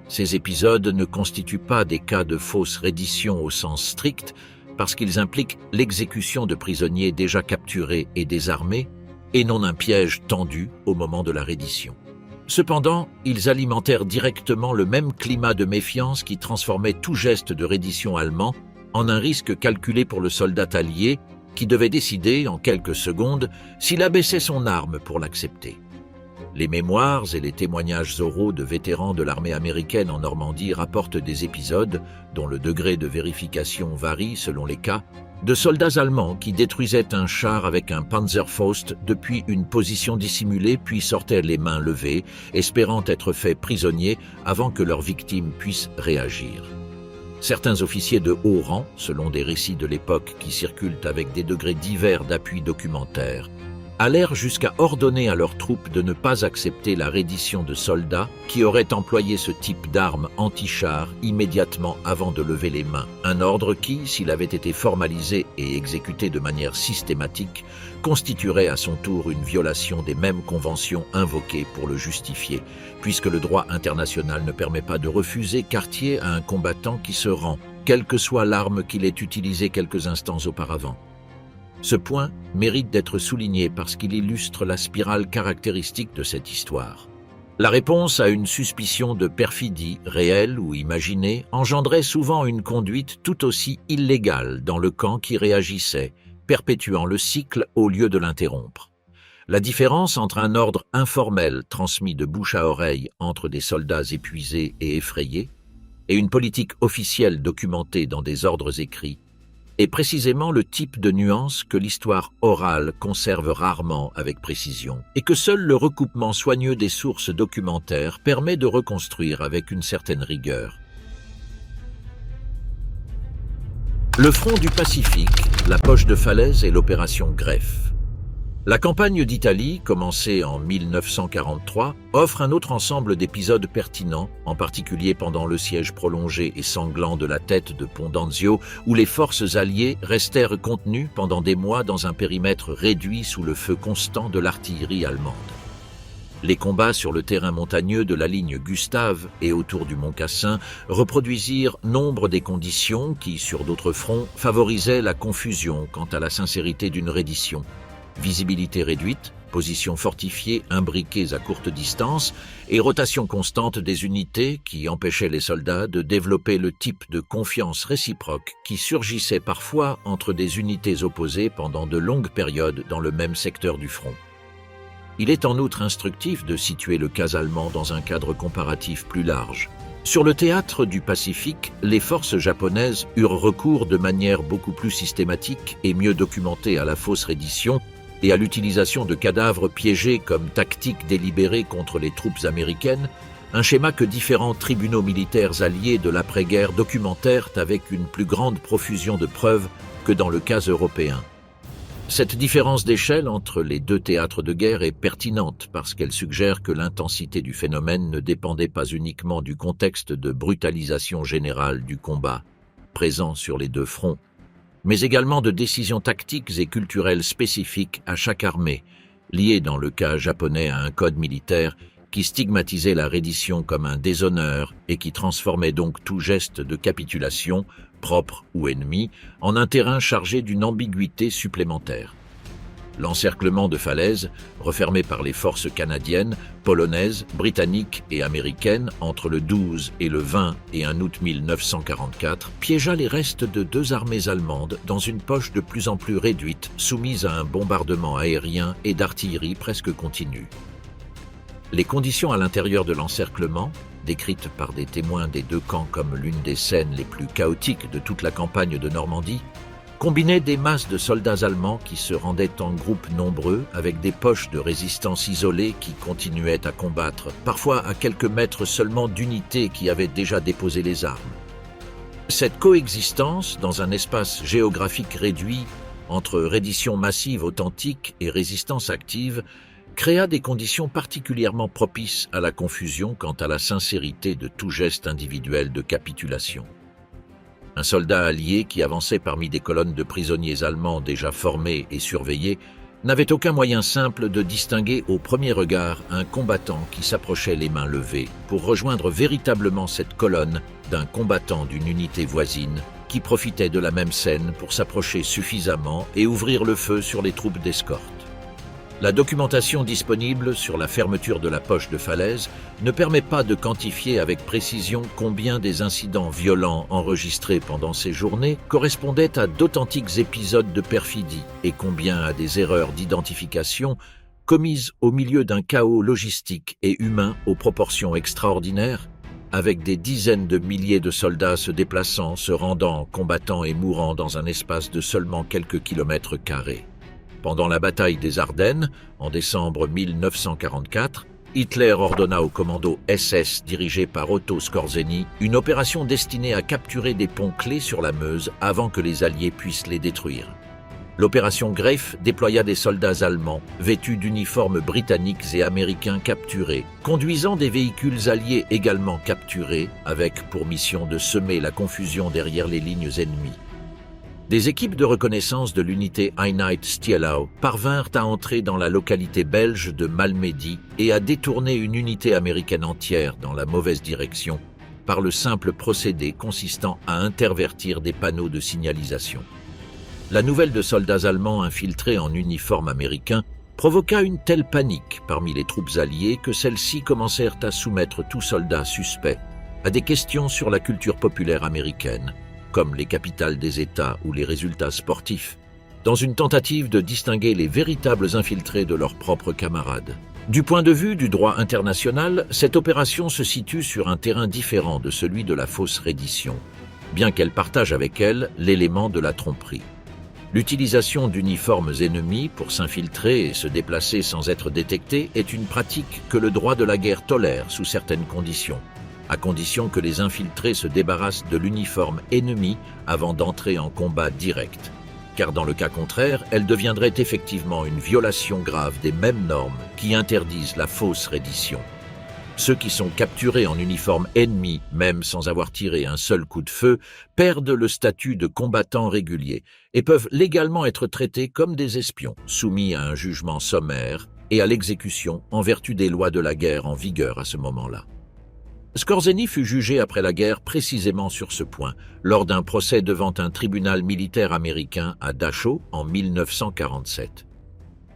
Ces épisodes ne constituent pas des cas de fausse reddition au sens strict, parce qu'ils impliquent l'exécution de prisonniers déjà capturés et désarmés, et non un piège tendu au moment de la reddition. Cependant, ils alimentèrent directement le même climat de méfiance qui transformait tout geste de reddition allemand en un risque calculé pour le soldat allié qui devait décider, en quelques secondes, s'il abaissait son arme pour l'accepter. Les mémoires et les témoignages oraux de vétérans de l'armée américaine en Normandie rapportent des épisodes, dont le degré de vérification varie selon les cas, de soldats allemands qui détruisaient un char avec un Panzerfaust depuis une position dissimulée puis sortaient les mains levées, espérant être faits prisonniers avant que leurs victimes puissent réagir. Certains officiers de haut rang, selon des récits de l'époque qui circulent avec des degrés divers d'appui documentaire, allèrent jusqu'à ordonner à leurs troupes de ne pas accepter la reddition de soldats qui auraient employé ce type d'armes anti-char immédiatement avant de lever les mains. Un ordre qui, s'il avait été formalisé et exécuté de manière systématique, constituerait à son tour une violation des mêmes conventions invoquées pour le justifier, puisque le droit international ne permet pas de refuser quartier à un combattant qui se rend, quelle que soit l'arme qu'il ait utilisée quelques instants auparavant. Ce point mérite d'être souligné parce qu'il illustre la spirale caractéristique de cette histoire. La réponse à une suspicion de perfidie, réelle ou imaginée, engendrait souvent une conduite tout aussi illégale dans le camp qui réagissait, perpétuant le cycle au lieu de l'interrompre. La différence entre un ordre informel transmis de bouche à oreille entre des soldats épuisés et effrayés et une politique officielle documentée dans des ordres écrits est précisément le type de nuance que l'histoire orale conserve rarement avec précision et que seul le recoupement soigneux des sources documentaires permet de reconstruire avec une certaine rigueur. Le front du Pacifique, la poche de falaise et l'opération Greffe. La campagne d'Italie, commencée en 1943, offre un autre ensemble d'épisodes pertinents, en particulier pendant le siège prolongé et sanglant de la tête de Pont-d'Anzio, où les forces alliées restèrent contenues pendant des mois dans un périmètre réduit sous le feu constant de l'artillerie allemande. Les combats sur le terrain montagneux de la ligne Gustave et autour du Mont Cassin reproduisirent nombre des conditions qui, sur d'autres fronts, favorisaient la confusion quant à la sincérité d'une reddition. Visibilité réduite, positions fortifiées imbriquées à courte distance et rotation constante des unités qui empêchaient les soldats de développer le type de confiance réciproque qui surgissait parfois entre des unités opposées pendant de longues périodes dans le même secteur du front. Il est en outre instructif de situer le cas allemand dans un cadre comparatif plus large. Sur le théâtre du Pacifique, les forces japonaises eurent recours de manière beaucoup plus systématique et mieux documentée à la fausse reddition et à l'utilisation de cadavres piégés comme tactique délibérée contre les troupes américaines, un schéma que différents tribunaux militaires alliés de l'après-guerre documentèrent avec une plus grande profusion de preuves que dans le cas européen. Cette différence d'échelle entre les deux théâtres de guerre est pertinente parce qu'elle suggère que l'intensité du phénomène ne dépendait pas uniquement du contexte de brutalisation générale du combat, présent sur les deux fronts, mais également de décisions tactiques et culturelles spécifiques à chaque armée, liées dans le cas japonais à un code militaire qui stigmatisait la reddition comme un déshonneur et qui transformait donc tout geste de capitulation, propre ou ennemi, en un terrain chargé d'une ambiguïté supplémentaire. L'encerclement de Falaise, refermé par les forces canadiennes, polonaises, britanniques et américaines entre le 12 et le 20 et 1 août 1944, piégea les restes de deux armées allemandes dans une poche de plus en plus réduite, soumise à un bombardement aérien et d'artillerie presque continu. Les conditions à l'intérieur de l'encerclement, décrites par des témoins des deux camps comme l'une des scènes les plus chaotiques de toute la campagne de Normandie, combinaient des masses de soldats allemands qui se rendaient en groupes nombreux avec des poches de résistance isolées qui continuaient à combattre, parfois à quelques mètres seulement d'unités qui avaient déjà déposé les armes. Cette coexistence, dans un espace géographique réduit, entre reddition massive authentique et résistance active, créa des conditions particulièrement propices à la confusion quant à la sincérité de tout geste individuel de capitulation. Un soldat allié qui avançait parmi des colonnes de prisonniers allemands déjà formés et surveillés n'avait aucun moyen simple de distinguer au premier regard un combattant qui s'approchait les mains levées pour rejoindre véritablement cette colonne d'un combattant d'une unité voisine qui profitait de la même scène pour s'approcher suffisamment et ouvrir le feu sur les troupes d'escorte. La documentation disponible sur la fermeture de la poche de Falaise ne permet pas de quantifier avec précision combien des incidents violents enregistrés pendant ces journées correspondaient à d'authentiques épisodes de perfidie et combien à des erreurs d'identification commises au milieu d'un chaos logistique et humain aux proportions extraordinaires, avec des dizaines de milliers de soldats se déplaçant, se rendant, combattant et mourant dans un espace de seulement quelques kilomètres carrés. Pendant la bataille des Ardennes, en décembre 1944, Hitler ordonna au commando SS dirigé par Otto Skorzeny une opération destinée à capturer des ponts clés sur la Meuse avant que les Alliés puissent les détruire. L'opération Greif déploya des soldats allemands vêtus d'uniformes britanniques et américains capturés, conduisant des véhicules alliés également capturés, avec pour mission de semer la confusion derrière les lignes ennemies. Des équipes de reconnaissance de l'unité Einheit-Stielau parvinrent à entrer dans la localité belge de Malmedy et à détourner une unité américaine entière dans la mauvaise direction par le simple procédé consistant à intervertir des panneaux de signalisation. La nouvelle de soldats allemands infiltrés en uniforme américain provoqua une telle panique parmi les troupes alliées que celles-ci commencèrent à soumettre tout soldat suspect à des questions sur la culture populaire américaine, comme les capitales des États ou les résultats sportifs, dans une tentative de distinguer les véritables infiltrés de leurs propres camarades. Du point de vue du droit international, cette opération se situe sur un terrain différent de celui de la fausse reddition, bien qu'elle partage avec elle l'élément de la tromperie. L'utilisation d'uniformes ennemis pour s'infiltrer et se déplacer sans être détecté est une pratique que le droit de la guerre tolère sous certaines conditions, à condition que les infiltrés se débarrassent de l'uniforme ennemi avant d'entrer en combat direct, car dans le cas contraire, elle deviendrait effectivement une violation grave des mêmes normes qui interdisent la fausse reddition. Ceux qui sont capturés en uniforme ennemi, même sans avoir tiré un seul coup de feu, perdent le statut de combattants réguliers et peuvent légalement être traités comme des espions, soumis à un jugement sommaire et à l'exécution en vertu des lois de la guerre en vigueur à ce moment-là. Skorzeny fut jugé après la guerre précisément sur ce point, lors d'un procès devant un tribunal militaire américain à Dachau en 1947.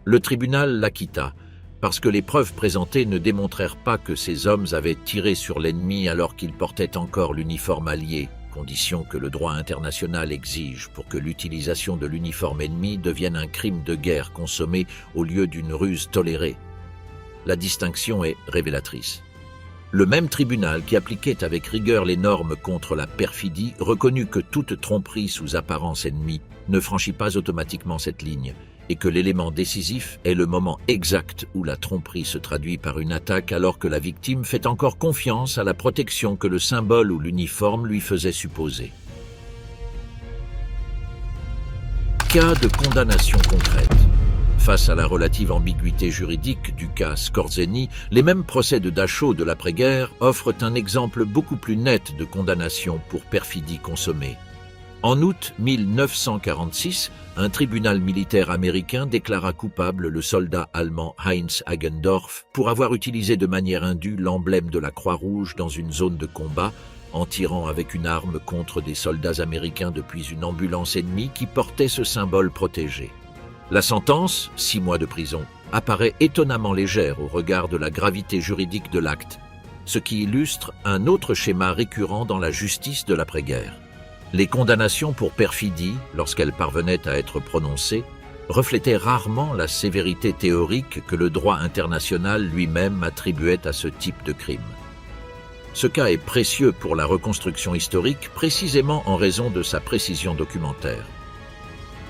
Le tribunal l'acquitta, parce que les preuves présentées ne démontrèrent pas que ces hommes avaient tiré sur l'ennemi alors qu'ils portaient encore l'uniforme allié, condition que le droit international exige pour que l'utilisation de l'uniforme ennemi devienne un crime de guerre consommé au lieu d'une ruse tolérée. La distinction est révélatrice. Le même tribunal qui appliquait avec rigueur les normes contre la perfidie reconnut que toute tromperie sous apparence ennemie ne franchit pas automatiquement cette ligne et que l'élément décisif est le moment exact où la tromperie se traduit par une attaque alors que la victime fait encore confiance à la protection que le symbole ou l'uniforme lui faisait supposer. Cas de condamnation concrète. Face à la relative ambiguïté juridique du cas Skorzeny, les mêmes procès de Dachau de l'après-guerre offrent un exemple beaucoup plus net de condamnation pour perfidie consommée. En août 1946, un tribunal militaire américain déclara coupable le soldat allemand Heinz Hagendorf pour avoir utilisé de manière indue l'emblème de la Croix-Rouge dans une zone de combat, en tirant avec une arme contre des soldats américains depuis une ambulance ennemie qui portait ce symbole protégé. La sentence, 6 mois de prison, apparaît étonnamment légère au regard de la gravité juridique de l'acte, ce qui illustre un autre schéma récurrent dans la justice de l'après-guerre. Les condamnations pour perfidie, lorsqu'elles parvenaient à être prononcées, reflétaient rarement la sévérité théorique que le droit international lui-même attribuait à ce type de crime. Ce cas est précieux pour la reconstruction historique précisément en raison de sa précision documentaire.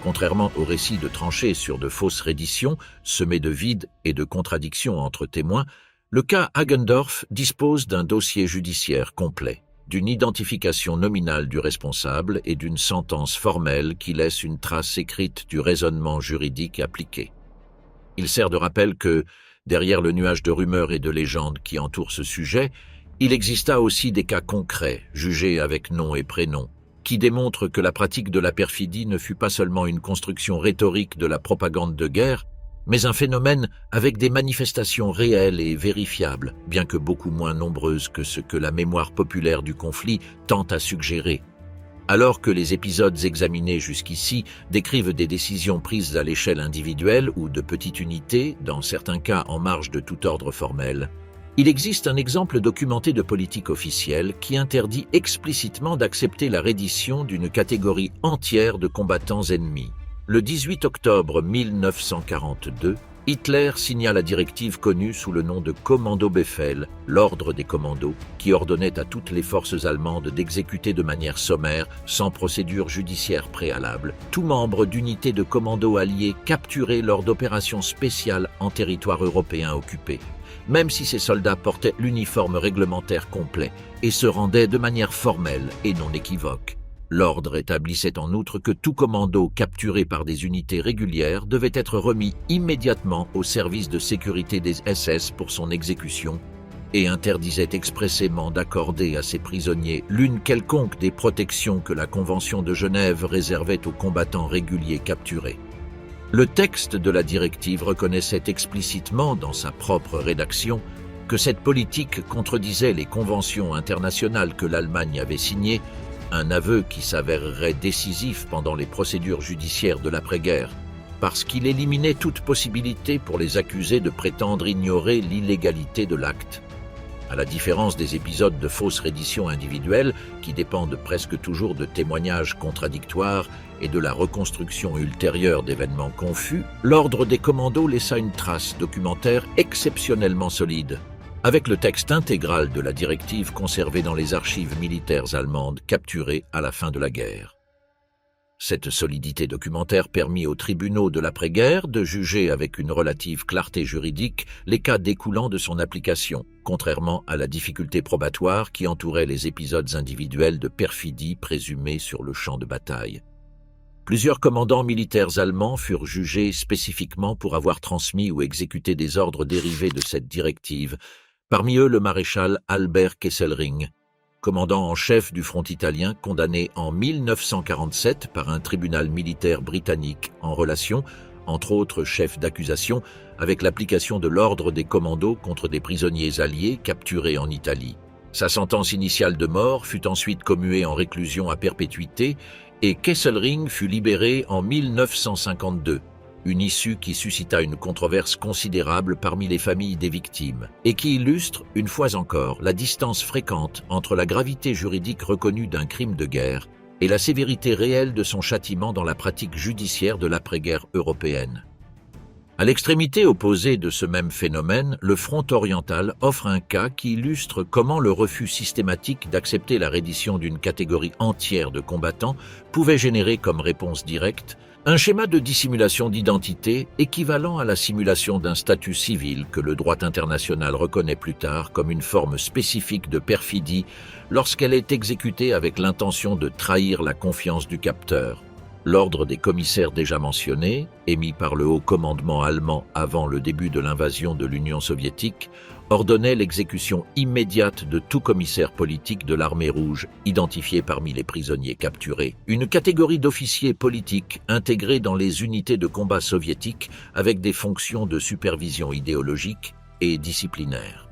Contrairement aux récits de tranchées sur de fausses redditions, semés de vides et de contradictions entre témoins, le cas Hagendorf dispose d'un dossier judiciaire complet, d'une identification nominale du responsable et d'une sentence formelle qui laisse une trace écrite du raisonnement juridique appliqué. Il sert de rappel que, derrière le nuage de rumeurs et de légendes qui entoure ce sujet, il exista aussi des cas concrets, jugés avec nom et prénom, qui démontrent que la pratique de la perfidie ne fut pas seulement une construction rhétorique de la propagande de guerre, mais un phénomène avec des manifestations réelles et vérifiables, bien que beaucoup moins nombreuses que ce que la mémoire populaire du conflit tente à suggérer. Alors que les épisodes examinés jusqu'ici décrivent des décisions prises à l'échelle individuelle ou de petites unités, dans certains cas en marge de tout ordre formel, il existe un exemple documenté de politique officielle qui interdit explicitement d'accepter la reddition d'une catégorie entière de combattants ennemis. Le 18 octobre 1942, Hitler signa la directive connue sous le nom de Kommandobefehl, l'ordre des commandos, qui ordonnait à toutes les forces allemandes d'exécuter de manière sommaire, sans procédure judiciaire préalable, tout membre d'unités de commandos alliés capturés lors d'opérations spéciales en territoire européen occupé, même si ces soldats portaient l'uniforme réglementaire complet et se rendaient de manière formelle et non équivoque. L'ordre établissait en outre que tout commando capturé par des unités régulières devait être remis immédiatement au service de sécurité des SS pour son exécution et interdisait expressément d'accorder à ces prisonniers l'une quelconque des protections que la Convention de Genève réservait aux combattants réguliers capturés. Le texte de la directive reconnaissait explicitement dans sa propre rédaction que cette politique contredisait les conventions internationales que l'Allemagne avait signées, un aveu qui s'avérerait décisif pendant les procédures judiciaires de l'après-guerre, parce qu'il éliminait toute possibilité pour les accusés de prétendre ignorer l'illégalité de l'acte. À la différence des épisodes de fausses redditions individuelles, qui dépendent presque toujours de témoignages contradictoires et de la reconstruction ultérieure d'événements confus, l'ordre des commandos laissa une trace documentaire exceptionnellement solide, avec le texte intégral de la directive conservé dans les archives militaires allemandes capturées à la fin de la guerre. Cette solidité documentaire permit aux tribunaux de l'après-guerre de juger avec une relative clarté juridique les cas découlant de son application, contrairement à la difficulté probatoire qui entourait les épisodes individuels de perfidie présumés sur le champ de bataille. Plusieurs commandants militaires allemands furent jugés spécifiquement pour avoir transmis ou exécuté des ordres dérivés de cette directive, parmi eux le maréchal Albert Kesselring, commandant en chef du front italien condamné en 1947 par un tribunal militaire britannique en relation, entre autres chefs d'accusation, avec l'application de l'ordre des commandos contre des prisonniers alliés capturés en Italie. Sa sentence initiale de mort fut ensuite commuée en réclusion à perpétuité et Kesselring fut libéré en 1952, une issue qui suscita une controverse considérable parmi les familles des victimes et qui illustre, une fois encore, la distance fréquente entre la gravité juridique reconnue d'un crime de guerre et la sévérité réelle de son châtiment dans la pratique judiciaire de l'après-guerre européenne. À l'extrémité opposée de ce même phénomène, le front oriental offre un cas qui illustre comment le refus systématique d'accepter la reddition d'une catégorie entière de combattants pouvait générer comme réponse directe Un schéma de dissimulation d'identité équivalent à la simulation d'un statut civil que le droit international reconnaît plus tard comme une forme spécifique de perfidie lorsqu'elle est exécutée avec l'intention de trahir la confiance du capteur. L'ordre des commissaires déjà mentionné, émis par le haut commandement allemand avant le début de l'invasion de l'Union soviétique, ordonnait l'exécution immédiate de tout commissaire politique de l'armée rouge identifié parmi les prisonniers capturés, une catégorie d'officiers politiques intégrés dans les unités de combat soviétiques avec des fonctions de supervision idéologique et disciplinaire.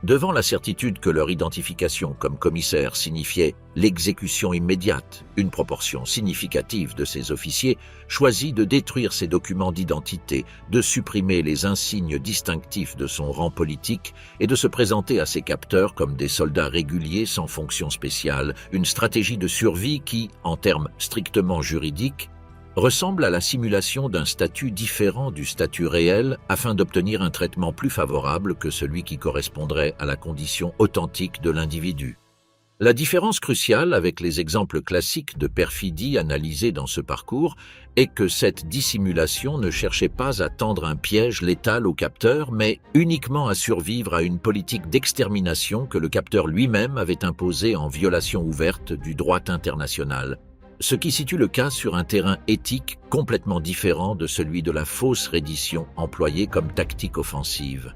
Devant la certitude que leur identification comme commissaire signifiait l'exécution immédiate, une proportion significative de ces officiers choisit de détruire ses documents d'identité, de supprimer les insignes distinctifs de son rang politique et de se présenter à ses capteurs comme des soldats réguliers sans fonction spéciale, une stratégie de survie qui, en termes strictement juridiques, ressemble à la simulation d'un statut différent du statut réel afin d'obtenir un traitement plus favorable que celui qui correspondrait à la condition authentique de l'individu. La différence cruciale avec les exemples classiques de perfidie analysés dans ce parcours est que cette dissimulation ne cherchait pas à tendre un piège létal au capteur, mais uniquement à survivre à une politique d'extermination que le capteur lui-même avait imposée en violation ouverte du droit international. Ce qui situe le cas sur un terrain éthique complètement différent de celui de la fausse reddition employée comme tactique offensive.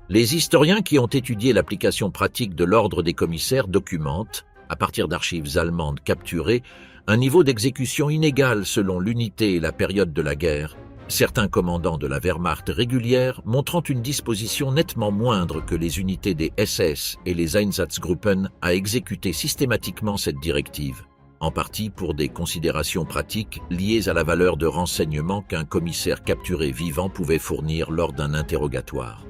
Les historiens qui ont étudié l'application pratique de l'ordre des commissaires documentent, à partir d'archives allemandes capturées, un niveau d'exécution inégal selon l'unité et la période de la guerre, certains commandants de la Wehrmacht régulière montrant une disposition nettement moindre que les unités des SS et les Einsatzgruppen à exécuter systématiquement cette directive, en partie pour des considérations pratiques liées à la valeur de renseignement qu'un commissaire capturé vivant pouvait fournir lors d'un interrogatoire.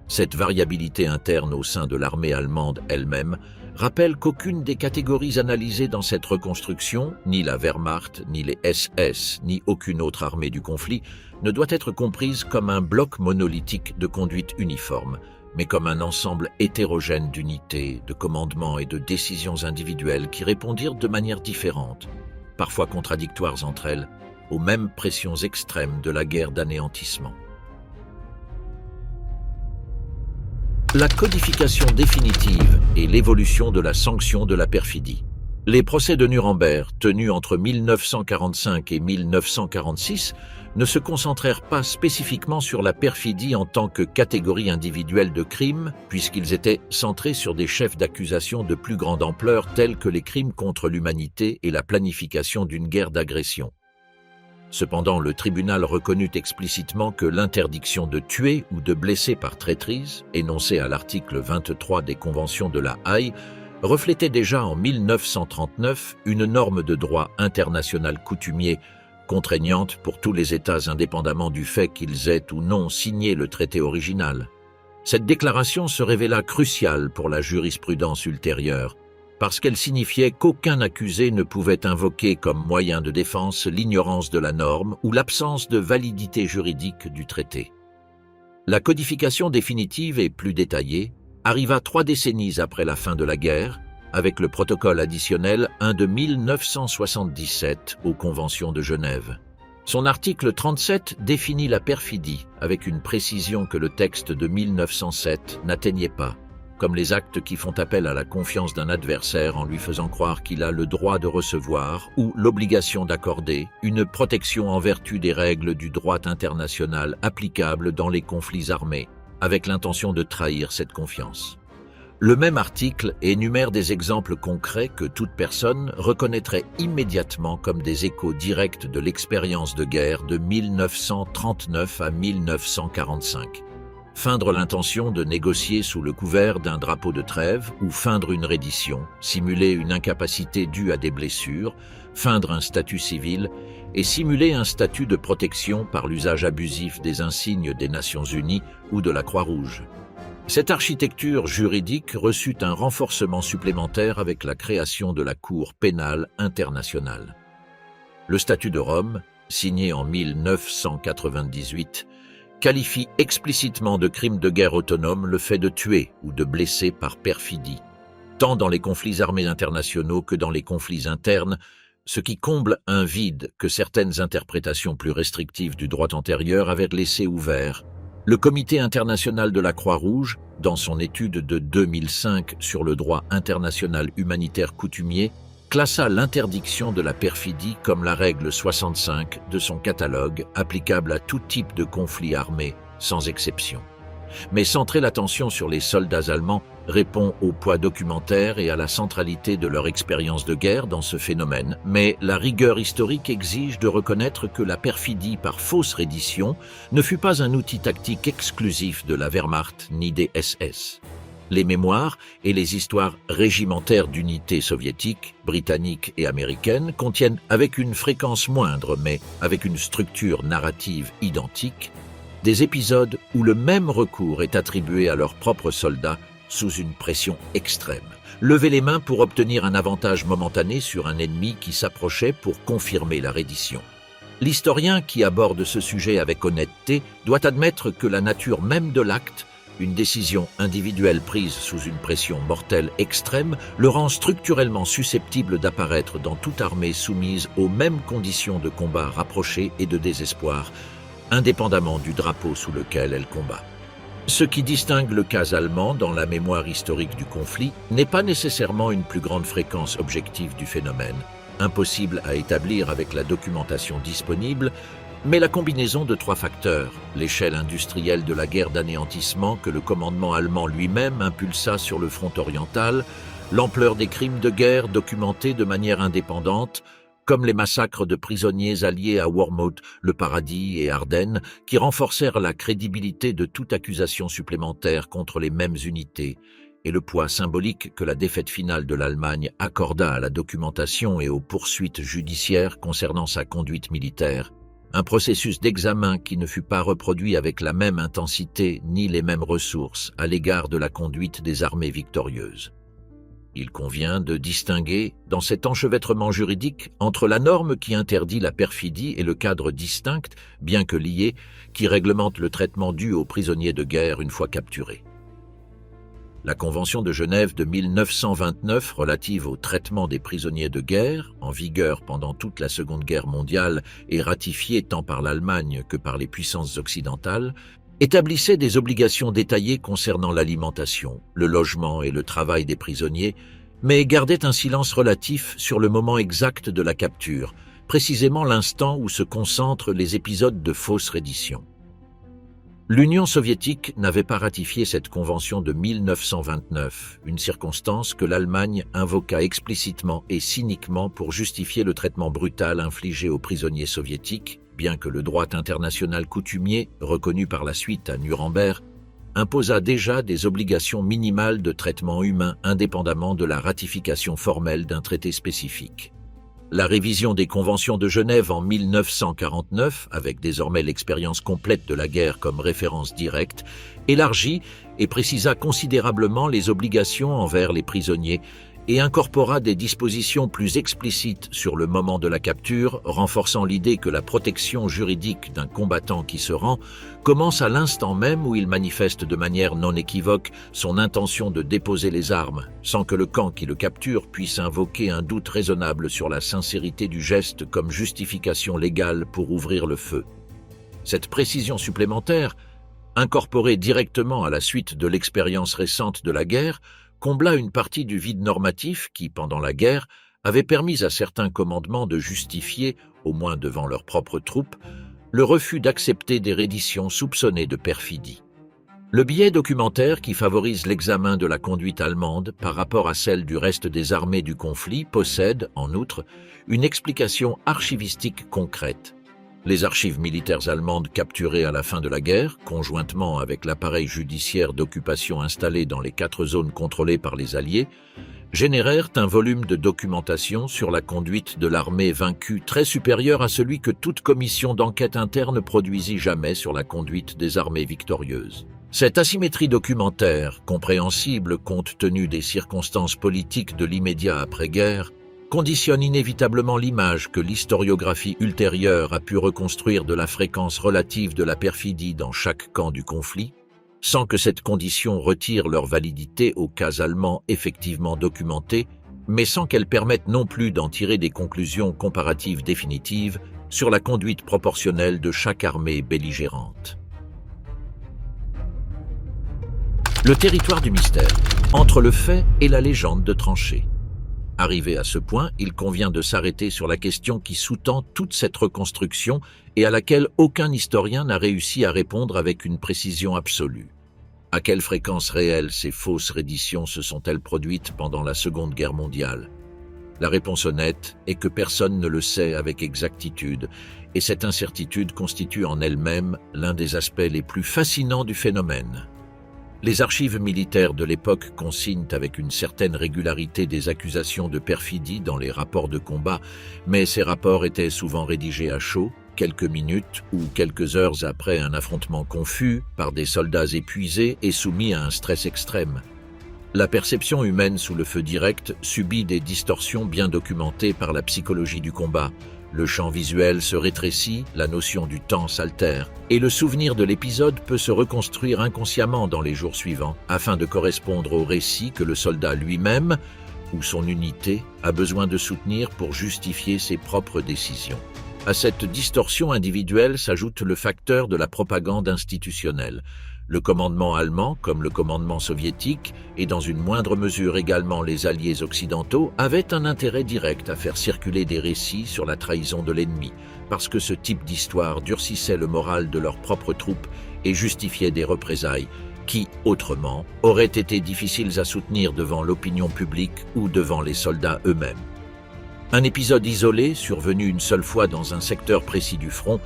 Cette variabilité interne au sein de l'armée allemande elle-même rappelle qu'aucune des catégories analysées dans cette reconstruction, ni la Wehrmacht, ni les SS, ni aucune autre armée du conflit, ne doit être comprise comme un bloc monolithique de conduite uniforme, mais comme un ensemble hétérogène d'unités, de commandements et de décisions individuelles qui répondirent de manière différente, parfois contradictoires entre elles, aux mêmes pressions extrêmes de la guerre d'anéantissement. La codification définitive et l'évolution de la sanction de la perfidie. Les procès de Nuremberg, tenus entre 1945 et 1946, ne se concentrèrent pas spécifiquement sur la perfidie en tant que catégorie individuelle de crimes, puisqu'ils étaient centrés sur des chefs d'accusation de plus grande ampleur tels que les crimes contre l'humanité et la planification d'une guerre d'agression. Cependant, le tribunal reconnut explicitement que l'interdiction de tuer ou de blesser par traîtrise, énoncée à l'article 23 des Conventions de La Haye, reflétait déjà en 1939 une norme de droit international coutumier contraignante pour tous les États indépendamment du fait qu'ils aient ou non signé le traité original. Cette déclaration se révéla cruciale pour la jurisprudence ultérieure, parce qu'elle signifiait qu'aucun accusé ne pouvait invoquer comme moyen de défense l'ignorance de la norme ou l'absence de validité juridique du traité. La codification définitive et plus détaillée arriva 3 décennies après la fin de la guerre, avec le protocole additionnel 1 de 1977 aux Conventions de Genève. Son article 37 définit la perfidie avec une précision que le texte de 1907 n'atteignait pas, comme les actes qui font appel à la confiance d'un adversaire en lui faisant croire qu'il a le droit de recevoir ou l'obligation d'accorder une protection en vertu des règles du droit international applicables dans les conflits armés, avec l'intention de trahir cette confiance. Le même article énumère des exemples concrets que toute personne reconnaîtrait immédiatement comme des échos directs de l'expérience de guerre de 1939 à 1945. Feindre l'intention de négocier sous le couvert d'un drapeau de trêve ou feindre une reddition, simuler une incapacité due à des blessures, feindre un statut civil et simuler un statut de protection par l'usage abusif des insignes des Nations Unies ou de la Croix-Rouge. Cette architecture juridique reçut un renforcement supplémentaire avec la création de la Cour pénale internationale. Le statut de Rome, signé en 1998, qualifie explicitement de crime de guerre autonome le fait de tuer ou de blesser par perfidie, tant dans les conflits armés internationaux que dans les conflits internes, ce qui comble un vide que certaines interprétations plus restrictives du droit antérieur avaient laissé ouvert. Le Comité international de la Croix-Rouge, dans son étude de 2005 sur le droit international humanitaire coutumier, classa l'interdiction de la perfidie comme la règle 65 de son catalogue, applicable à tout type de conflit armé, sans exception. Mais centrer l'attention sur les soldats allemands répond au poids documentaire et à la centralité de leur expérience de guerre dans ce phénomène, mais la rigueur historique exige de reconnaître que la perfidie par fausse reddition ne fut pas un outil tactique exclusif de la Wehrmacht ni des SS. Les mémoires et les histoires régimentaires d'unités soviétiques, britanniques et américaines contiennent, avec une fréquence moindre mais avec une structure narrative identique, des épisodes où le même recours est attribué à leurs propres soldats sous une pression extrême. Lever les mains pour obtenir un avantage momentané sur un ennemi qui s'approchait pour confirmer la reddition. L'historien qui aborde ce sujet avec honnêteté doit admettre que la nature même de l'acte, une décision individuelle prise sous une pression mortelle extrême, le rend structurellement susceptible d'apparaître dans toute armée soumise aux mêmes conditions de combat rapprochées et de désespoir, indépendamment du drapeau sous lequel elle combat. Ce qui distingue le cas allemand dans la mémoire historique du conflit n'est pas nécessairement une plus grande fréquence objective du phénomène, impossible à établir avec la documentation disponible, mais la combinaison de trois facteurs, l'échelle industrielle de la guerre d'anéantissement que le commandement allemand lui-même impulsa sur le front oriental, l'ampleur des crimes de guerre documentés de manière indépendante, comme les massacres de prisonniers alliés à Wormhout, le Paradis et Ardennes, qui renforcèrent la crédibilité de toute accusation supplémentaire contre les mêmes unités, et le poids symbolique que la défaite finale de l'Allemagne accorda à la documentation et aux poursuites judiciaires concernant sa conduite militaire, un processus d'examen qui ne fut pas reproduit avec la même intensité ni les mêmes ressources à l'égard de la conduite des armées victorieuses. Il convient de distinguer, dans cet enchevêtrement juridique, entre la norme qui interdit la perfidie et le cadre distinct, bien que lié, qui réglemente le traitement dû aux prisonniers de guerre une fois capturés. La Convention de Genève de 1929 relative au traitement des prisonniers de guerre, en vigueur pendant toute la Seconde Guerre mondiale et ratifiée tant par l'Allemagne que par les puissances occidentales, établissait des obligations détaillées concernant l'alimentation, le logement et le travail des prisonniers, mais gardait un silence relatif sur le moment exact de la capture, précisément l'instant où se concentrent les épisodes de fausse reddition. L'Union soviétique n'avait pas ratifié cette convention de 1929, une circonstance que l'Allemagne invoqua explicitement et cyniquement pour justifier le traitement brutal infligé aux prisonniers soviétiques, bien que le droit international coutumier, reconnu par la suite à Nuremberg, imposa déjà des obligations minimales de traitement humain indépendamment de la ratification formelle d'un traité spécifique. La révision des conventions de Genève en 1949, avec désormais l'expérience complète de la guerre comme référence directe, élargit et précisa considérablement les obligations envers les prisonniers et incorpora des dispositions plus explicites sur le moment de la capture, renforçant l'idée que la protection juridique d'un combattant qui se rend commence à l'instant même où il manifeste de manière non équivoque son intention de déposer les armes, sans que le camp qui le capture puisse invoquer un doute raisonnable sur la sincérité du geste comme justification légale pour ouvrir le feu. Cette précision supplémentaire, incorporée directement à la suite de l'expérience récente de la guerre, combla une partie du vide normatif qui, pendant la guerre, avait permis à certains commandements de justifier, au moins devant leurs propres troupes, le refus d'accepter des redditions soupçonnées de perfidie. Le biais documentaire qui favorise l'examen de la conduite allemande par rapport à celle du reste des armées du conflit possède, en outre, une explication archivistique concrète. Les archives militaires allemandes capturées à la fin de la guerre, conjointement avec l'appareil judiciaire d'occupation installé dans les 4 zones contrôlées par les Alliés, générèrent un volume de documentation sur la conduite de l'armée vaincue très supérieur à celui que toute commission d'enquête interne produisit jamais sur la conduite des armées victorieuses. Cette asymétrie documentaire, compréhensible compte tenu des circonstances politiques de l'immédiat après-guerre, conditionne inévitablement l'image que l'historiographie ultérieure a pu reconstruire de la fréquence relative de la perfidie dans chaque camp du conflit, sans que cette condition retire leur validité aux cas allemands effectivement documentés mais sans qu'elles permettent non plus d'en tirer des conclusions comparatives définitives sur la conduite proportionnelle de chaque armée belligérante. Le territoire du mystère, entre le fait et la légende de tranchée. Arrivé à ce point, il convient de s'arrêter sur la question qui sous-tend toute cette reconstruction et à laquelle aucun historien n'a réussi à répondre avec une précision absolue. À quelle fréquence réelle ces fausses redditions se sont-elles produites pendant la Seconde Guerre mondiale? La réponse honnête est que personne ne le sait avec exactitude, et cette incertitude constitue en elle-même l'un des aspects les plus fascinants du phénomène. Les archives militaires de l'époque consignent avec une certaine régularité des accusations de perfidie dans les rapports de combat, mais ces rapports étaient souvent rédigés à chaud, quelques minutes ou quelques heures après un affrontement confus, par des soldats épuisés et soumis à un stress extrême. La perception humaine sous le feu direct subit des distorsions bien documentées par la psychologie du combat. Le champ visuel se rétrécit, la notion du temps s'altère, et le souvenir de l'épisode peut se reconstruire inconsciemment dans les jours suivants, afin de correspondre au récit que le soldat lui-même, ou son unité, a besoin de soutenir pour justifier ses propres décisions. À cette distorsion individuelle s'ajoute le facteur de la propagande institutionnelle. Le commandement allemand, comme le commandement soviétique, et dans une moindre mesure également les alliés occidentaux, avaient un intérêt direct à faire circuler des récits sur la trahison de l'ennemi, parce que ce type d'histoire durcissait le moral de leurs propres troupes et justifiait des représailles qui, autrement, auraient été difficiles à soutenir devant l'opinion publique ou devant les soldats eux-mêmes. Un épisode isolé, survenu une seule fois dans un secteur précis du front,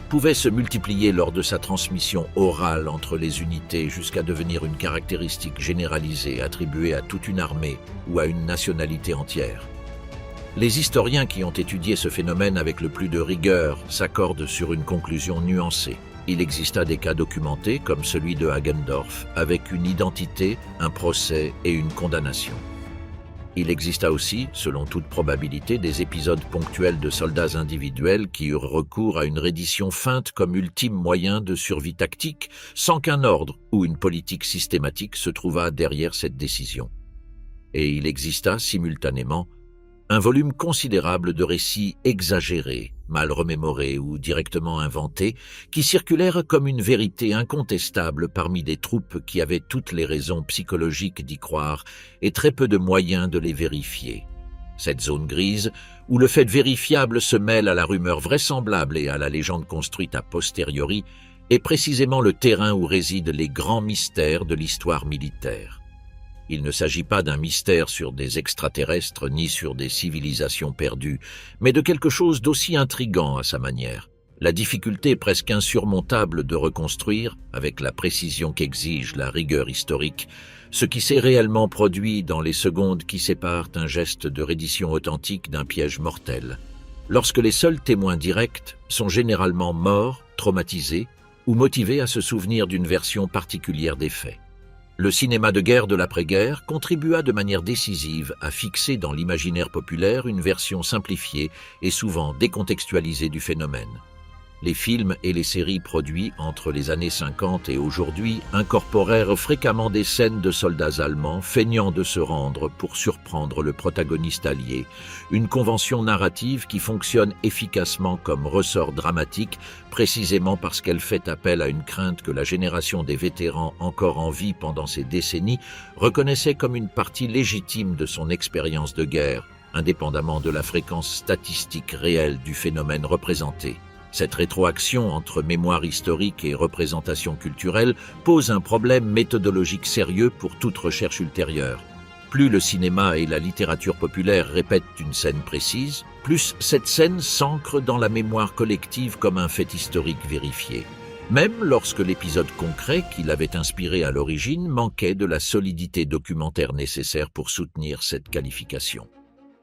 pouvait se multiplier lors de sa transmission orale entre les unités jusqu'à devenir une caractéristique généralisée attribuée à toute une armée ou à une nationalité entière. Les historiens qui ont étudié ce phénomène avec le plus de rigueur s'accordent sur une conclusion nuancée. Il exista des cas documentés comme celui de Hagendorf, avec une identité, un procès et une condamnation. Il exista aussi, selon toute probabilité, des épisodes ponctuels de soldats individuels qui eurent recours à une reddition feinte comme ultime moyen de survie tactique, sans qu'un ordre ou une politique systématique se trouvât derrière cette décision. Et il exista, simultanément, un volume considérable de récits exagérés, mal remémorés ou directement inventés, qui circulèrent comme une vérité incontestable parmi des troupes qui avaient toutes les raisons psychologiques d'y croire et très peu de moyens de les vérifier. Cette zone grise, où le fait vérifiable se mêle à la rumeur vraisemblable et à la légende construite a posteriori, est précisément le terrain où résident les grands mystères de l'histoire militaire. Il ne s'agit pas d'un mystère sur des extraterrestres ni sur des civilisations perdues, mais de quelque chose d'aussi intrigant à sa manière. La difficulté presque insurmontable de reconstruire, avec la précision qu'exige la rigueur historique, ce qui s'est réellement produit dans les secondes qui séparent un geste de reddition authentique d'un piège mortel. Lorsque les seuls témoins directs sont généralement morts, traumatisés ou motivés à se souvenir d'une version particulière des faits. Le cinéma de guerre de l'après-guerre contribua de manière décisive à fixer dans l'imaginaire populaire une version simplifiée et souvent décontextualisée du phénomène. Les films et les séries produits entre les années 50 et aujourd'hui incorporèrent fréquemment des scènes de soldats allemands feignant de se rendre pour surprendre le protagoniste allié, une convention narrative qui fonctionne efficacement comme ressort dramatique, précisément parce qu'elle fait appel à une crainte que la génération des vétérans encore en vie pendant ces décennies reconnaissait comme une partie légitime de son expérience de guerre, indépendamment de la fréquence statistique réelle du phénomène représenté. Cette rétroaction entre mémoire historique et représentation culturelle pose un problème méthodologique sérieux pour toute recherche ultérieure. Plus le cinéma et la littérature populaire répètent une scène précise, plus cette scène s'ancre dans la mémoire collective comme un fait historique vérifié. Même lorsque l'épisode concret qui l'avait inspiré à l'origine manquait de la solidité documentaire nécessaire pour soutenir cette qualification.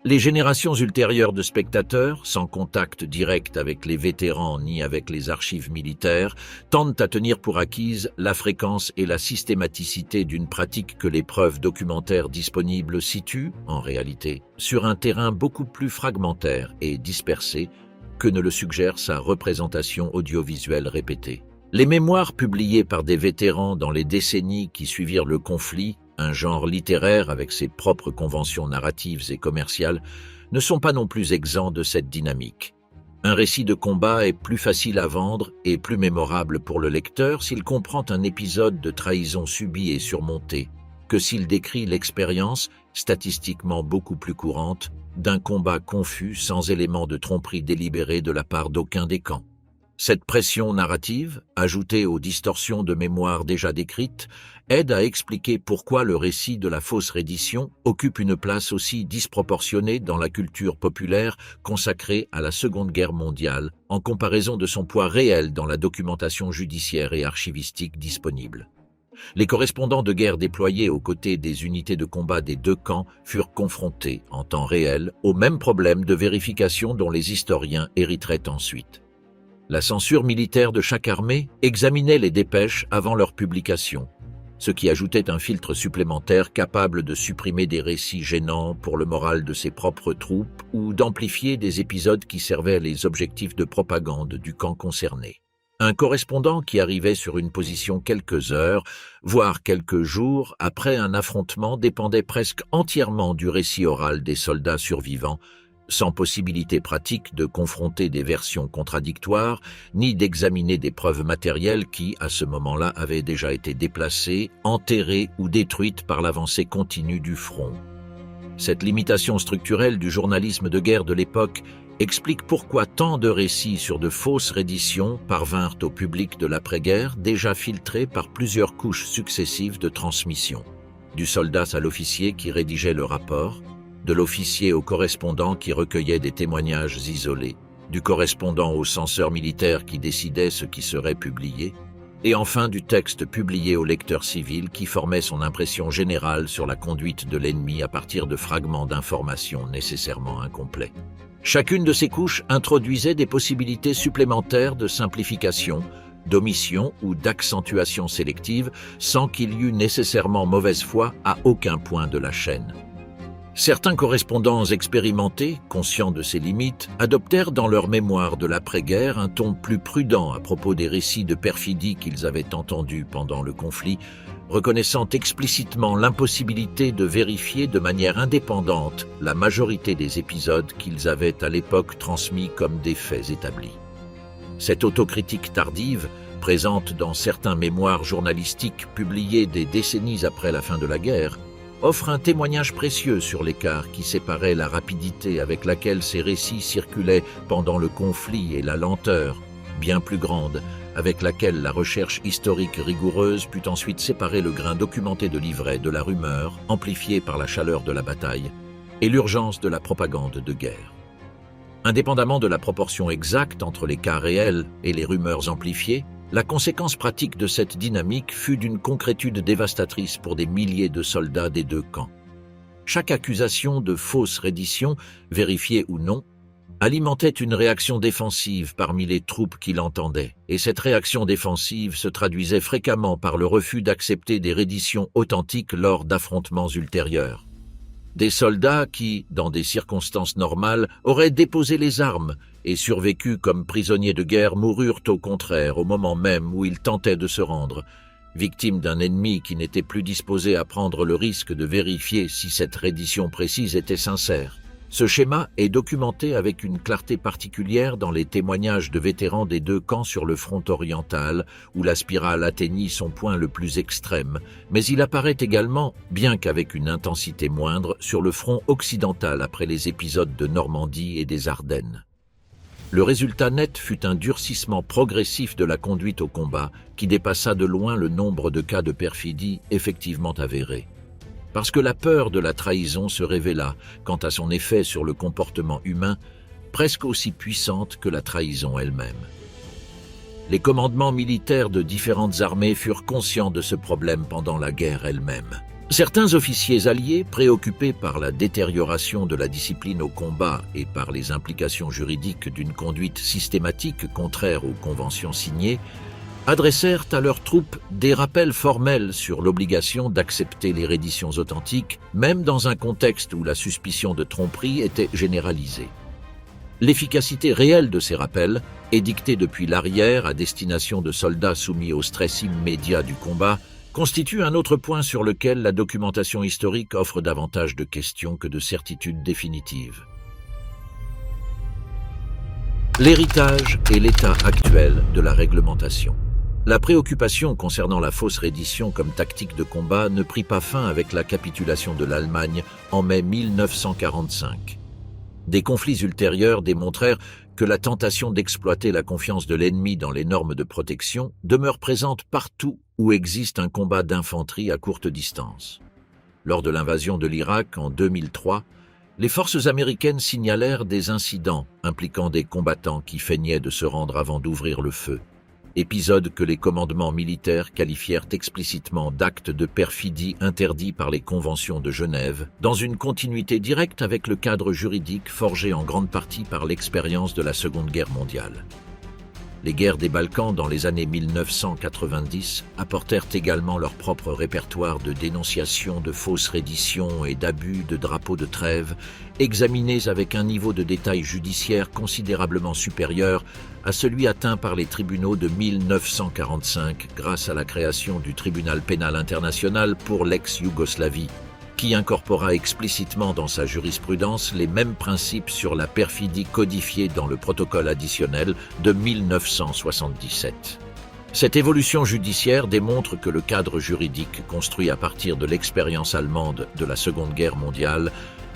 Les générations ultérieures de spectateurs, sans contact direct avec les vétérans ni avec les archives militaires, tendent à tenir pour acquise la fréquence et la systématicité d'une pratique que les preuves documentaires disponibles situent, en réalité, sur un terrain beaucoup plus fragmentaire et dispersé que ne le suggère sa représentation audiovisuelle répétée. Les mémoires publiées par des vétérans dans les décennies qui suivirent le conflit un genre littéraire avec ses propres conventions narratives et commerciales, ne sont pas non plus exempts de cette dynamique. Un récit de combat est plus facile à vendre et plus mémorable pour le lecteur s'il comprend un épisode de trahison subie et surmontée, que s'il décrit l'expérience, statistiquement beaucoup plus courante, d'un combat confus sans élément de tromperie délibérée de la part d'aucun des camps. Cette pression narrative, ajoutée aux distorsions de mémoire déjà décrites, aide à expliquer pourquoi le récit de la fausse reddition occupe une place aussi disproportionnée dans la culture populaire consacrée à la Seconde Guerre mondiale, en comparaison de son poids réel dans la documentation judiciaire et archivistique disponible. Les correspondants de guerre déployés aux côtés des unités de combat des deux camps furent confrontés, en temps réel, aux mêmes problèmes de vérification dont les historiens hériteraient ensuite. La censure militaire de chaque armée examinait les dépêches avant leur publication, ce qui ajoutait un filtre supplémentaire capable de supprimer des récits gênants pour le moral de ses propres troupes ou d'amplifier des épisodes qui servaient les objectifs de propagande du camp concerné. Un correspondant qui arrivait sur une position quelques heures, voire quelques jours après un affrontement dépendait presque entièrement du récit oral des soldats survivants, sans possibilité pratique de confronter des versions contradictoires, ni d'examiner des preuves matérielles qui, à ce moment-là, avaient déjà été déplacées, enterrées ou détruites par l'avancée continue du front. Cette limitation structurelle du journalisme de guerre de l'époque explique pourquoi tant de récits sur de fausses redditions parvinrent au public de l'après-guerre déjà filtrés par plusieurs couches successives de transmission. Du soldat à l'officier qui rédigeait le rapport, de l'officier au correspondant qui recueillait des témoignages isolés, du correspondant au censeur militaire qui décidait ce qui serait publié, et enfin du texte publié au lecteur civil qui formait son impression générale sur la conduite de l'ennemi à partir de fragments d'informations nécessairement incomplets. Chacune de ces couches introduisait des possibilités supplémentaires de simplification, d'omission ou d'accentuation sélective sans qu'il y eût nécessairement mauvaise foi à aucun point de la chaîne. Certains correspondants expérimentés, conscients de ces limites, adoptèrent dans leur mémoire de l'après-guerre un ton plus prudent à propos des récits de perfidie qu'ils avaient entendus pendant le conflit, reconnaissant explicitement l'impossibilité de vérifier de manière indépendante la majorité des épisodes qu'ils avaient à l'époque transmis comme des faits établis. Cette autocritique tardive, présente dans certains mémoires journalistiques publiés des décennies après la fin de la guerre, offre un témoignage précieux sur l'écart qui séparait la rapidité avec laquelle ces récits circulaient pendant le conflit et la lenteur, bien plus grande, avec laquelle la recherche historique rigoureuse put ensuite séparer le grain documenté de l'ivraie de la rumeur, amplifiée par la chaleur de la bataille, et l'urgence de la propagande de guerre. Indépendamment de la proportion exacte entre les cas réels et les rumeurs amplifiées, la conséquence pratique de cette dynamique fut d'une concrétude dévastatrice pour des milliers de soldats des deux camps. Chaque accusation de fausse reddition, vérifiée ou non, alimentait une réaction défensive parmi les troupes qui l'entendaient, et cette réaction défensive se traduisait fréquemment par le refus d'accepter des redditions authentiques lors d'affrontements ultérieurs. Des soldats qui, dans des circonstances normales, auraient déposé les armes et survécu comme prisonniers de guerre moururent au contraire au moment même où ils tentaient de se rendre, victimes d'un ennemi qui n'était plus disposé à prendre le risque de vérifier si cette reddition précise était sincère. Ce schéma est documenté avec une clarté particulière dans les témoignages de vétérans des deux camps sur le front oriental, où la spirale atteignit son point le plus extrême, mais il apparaît également, bien qu'avec une intensité moindre, sur le front occidental après les épisodes de Normandie et des Ardennes. Le résultat net fut un durcissement progressif de la conduite au combat qui dépassa de loin le nombre de cas de perfidie effectivement avérés. Parce que la peur de la trahison se révéla, quant à son effet sur le comportement humain, presque aussi puissante que la trahison elle-même. Les commandements militaires de différentes armées furent conscients de ce problème pendant la guerre elle-même. Certains officiers alliés, préoccupés par la détérioration de la discipline au combat et par les implications juridiques d'une conduite systématique contraire aux conventions signées, adressèrent à leurs troupes des rappels formels sur l'obligation d'accepter les redditions authentiques, même dans un contexte où la suspicion de tromperie était généralisée. L'efficacité réelle de ces rappels, édictés depuis l'arrière à destination de soldats soumis au stress immédiat du combat, constitue un autre point sur lequel la documentation historique offre davantage de questions que de certitudes définitives. L'héritage et l'état actuel de la réglementation. La préoccupation concernant la fausse reddition comme tactique de combat ne prit pas fin avec la capitulation de l'Allemagne en mai 1945. Des conflits ultérieurs démontrèrent que la tentation d'exploiter la confiance de l'ennemi dans les normes de protection demeure présente partout où existe un combat d'infanterie à courte distance. Lors de l'invasion de l'Irak en 2003, les forces américaines signalèrent des incidents impliquant des combattants qui feignaient de se rendre avant d'ouvrir le feu. Épisode que les commandements militaires qualifièrent explicitement d'actes de perfidie interdits par les conventions de Genève, dans une continuité directe avec le cadre juridique forgé en grande partie par l'expérience de la Seconde Guerre mondiale. Les guerres des Balkans dans les années 1990 apportèrent également leur propre répertoire de dénonciations de fausses redditions et d'abus de drapeaux de trêve, examinés avec un niveau de détail judiciaire considérablement supérieur à celui atteint par les tribunaux de 1945 grâce à la création du Tribunal pénal international pour l'ex-Yougoslavie, qui incorpora explicitement dans sa jurisprudence les mêmes principes sur la perfidie codifiés dans le protocole additionnel de 1977. Cette évolution judiciaire démontre que le cadre juridique construit à partir de l'expérience allemande de la Seconde Guerre mondiale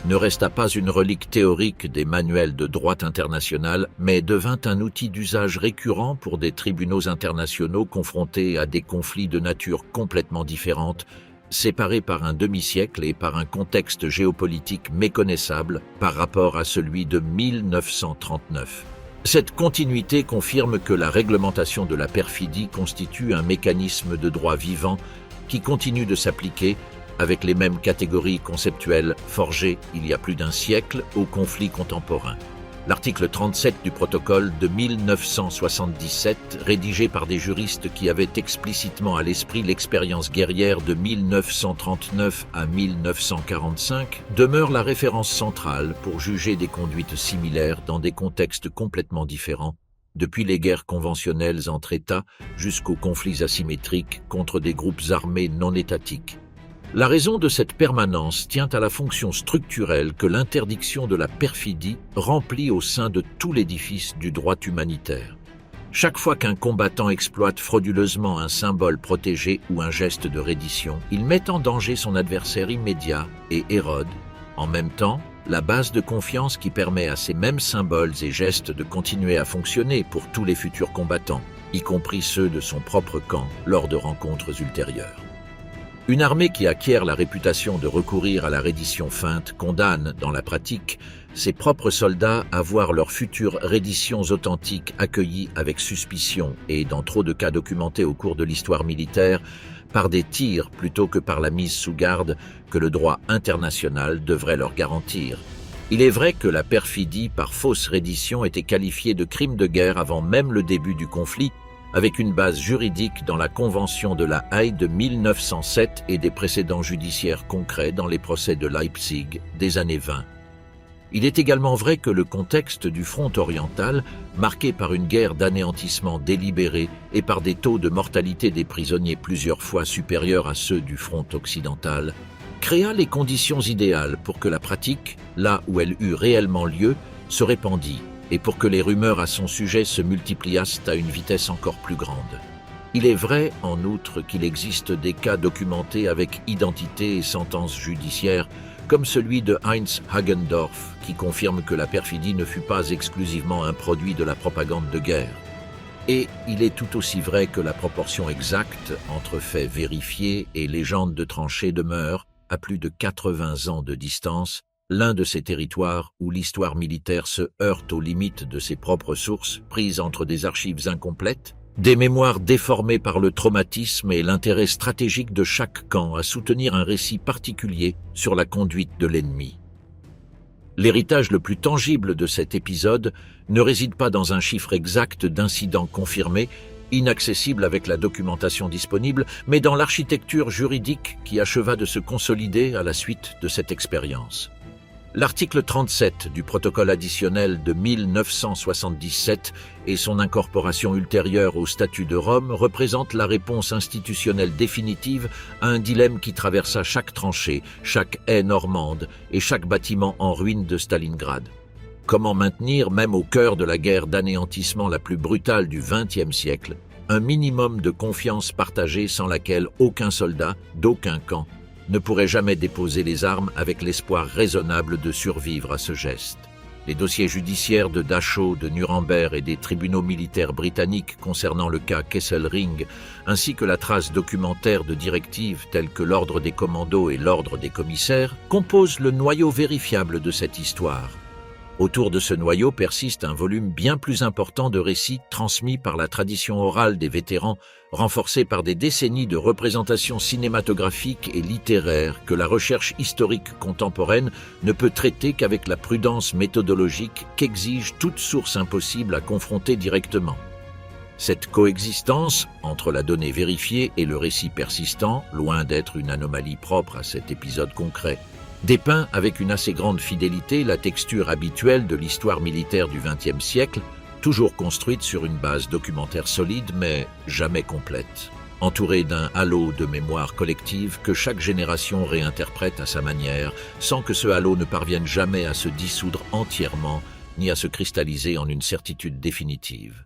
ne resta pas une relique théorique des manuels de droit international, mais devint un outil d'usage récurrent pour des tribunaux internationaux confrontés à des conflits de nature complètement différente, séparés par un demi-siècle et par un contexte géopolitique méconnaissable par rapport à celui de 1939. Cette continuité confirme que la réglementation de la perfidie constitue un mécanisme de droit vivant qui continue de s'appliquer avec les mêmes catégories conceptuelles forgées il y a plus d'un siècle aux conflits contemporains. L'article 37 du protocole de 1977, rédigé par des juristes qui avaient explicitement à l'esprit l'expérience guerrière de 1939 à 1945, demeure la référence centrale pour juger des conduites similaires dans des contextes complètement différents, depuis les guerres conventionnelles entre États jusqu'aux conflits asymétriques contre des groupes armés non étatiques. La raison de cette permanence tient à la fonction structurelle que l'interdiction de la perfidie remplit au sein de tout l'édifice du droit humanitaire. Chaque fois qu'un combattant exploite frauduleusement un symbole protégé ou un geste de reddition, il met en danger son adversaire immédiat et érode, en même temps, la base de confiance qui permet à ces mêmes symboles et gestes de continuer à fonctionner pour tous les futurs combattants, y compris ceux de son propre camp lors de rencontres ultérieures. Une armée qui acquiert la réputation de recourir à la reddition feinte condamne, dans la pratique, ses propres soldats à voir leurs futures redditions authentiques accueillies avec suspicion et, dans trop de cas documentés au cours de l'histoire militaire, par des tirs plutôt que par la mise sous garde que le droit international devrait leur garantir. Il est vrai que la perfidie par fausse reddition était qualifiée de crime de guerre avant même le début du conflit, avec une base juridique dans la Convention de la Haye de 1907 et des précédents judiciaires concrets dans les procès de Leipzig des années 20. Il est également vrai que le contexte du front oriental, marqué par une guerre d'anéantissement délibérée et par des taux de mortalité des prisonniers plusieurs fois supérieurs à ceux du front occidental, créa les conditions idéales pour que la pratique, là où elle eut réellement lieu, se répandit, et pour que les rumeurs à son sujet se multipliassent à une vitesse encore plus grande. Il est vrai, en outre, qu'il existe des cas documentés avec identité et sentence judiciaire, comme celui de Heinz Hagendorf, qui confirme que la perfidie ne fut pas exclusivement un produit de la propagande de guerre. Et il est tout aussi vrai que la proportion exacte entre faits vérifiés et légendes de tranchées demeure, à plus de 80 ans de distance, l'un de ces territoires où l'histoire militaire se heurte aux limites de ses propres sources, prises entre des archives incomplètes, des mémoires déformées par le traumatisme et l'intérêt stratégique de chaque camp à soutenir un récit particulier sur la conduite de l'ennemi. L'héritage le plus tangible de cet épisode ne réside pas dans un chiffre exact d'incidents confirmés, inaccessible avec la documentation disponible, mais dans l'architecture juridique qui acheva de se consolider à la suite de cette expérience. L'article 37 du protocole additionnel de 1977 et son incorporation ultérieure au statut de Rome représentent la réponse institutionnelle définitive à un dilemme qui traversa chaque tranchée, chaque haie normande et chaque bâtiment en ruine de Stalingrad. Comment maintenir, même au cœur de la guerre d'anéantissement la plus brutale du XXe siècle, un minimum de confiance partagée sans laquelle aucun soldat, d'aucun camp, ne pourrait jamais déposer les armes avec l'espoir raisonnable de survivre à ce geste. Les dossiers judiciaires de Dachau, de Nuremberg et des tribunaux militaires britanniques concernant le cas Kesselring, ainsi que la trace documentaire de directives telles que l'ordre des commandos et l'ordre des commissaires, composent le noyau vérifiable de cette histoire. Autour de ce noyau persiste un volume bien plus important de récits transmis par la tradition orale des vétérans, renforcés par des décennies de représentations cinématographiques et littéraires que la recherche historique contemporaine ne peut traiter qu'avec la prudence méthodologique qu'exige toute source impossible à confronter directement. Cette coexistence entre la donnée vérifiée et le récit persistant, loin d'être une anomalie propre à cet épisode concret, dépeint avec une assez grande fidélité la texture habituelle de l'histoire militaire du XXe siècle, toujours construite sur une base documentaire solide mais jamais complète, entourée d'un halo de mémoire collective que chaque génération réinterprète à sa manière, sans que ce halo ne parvienne jamais à se dissoudre entièrement ni à se cristalliser en une certitude définitive.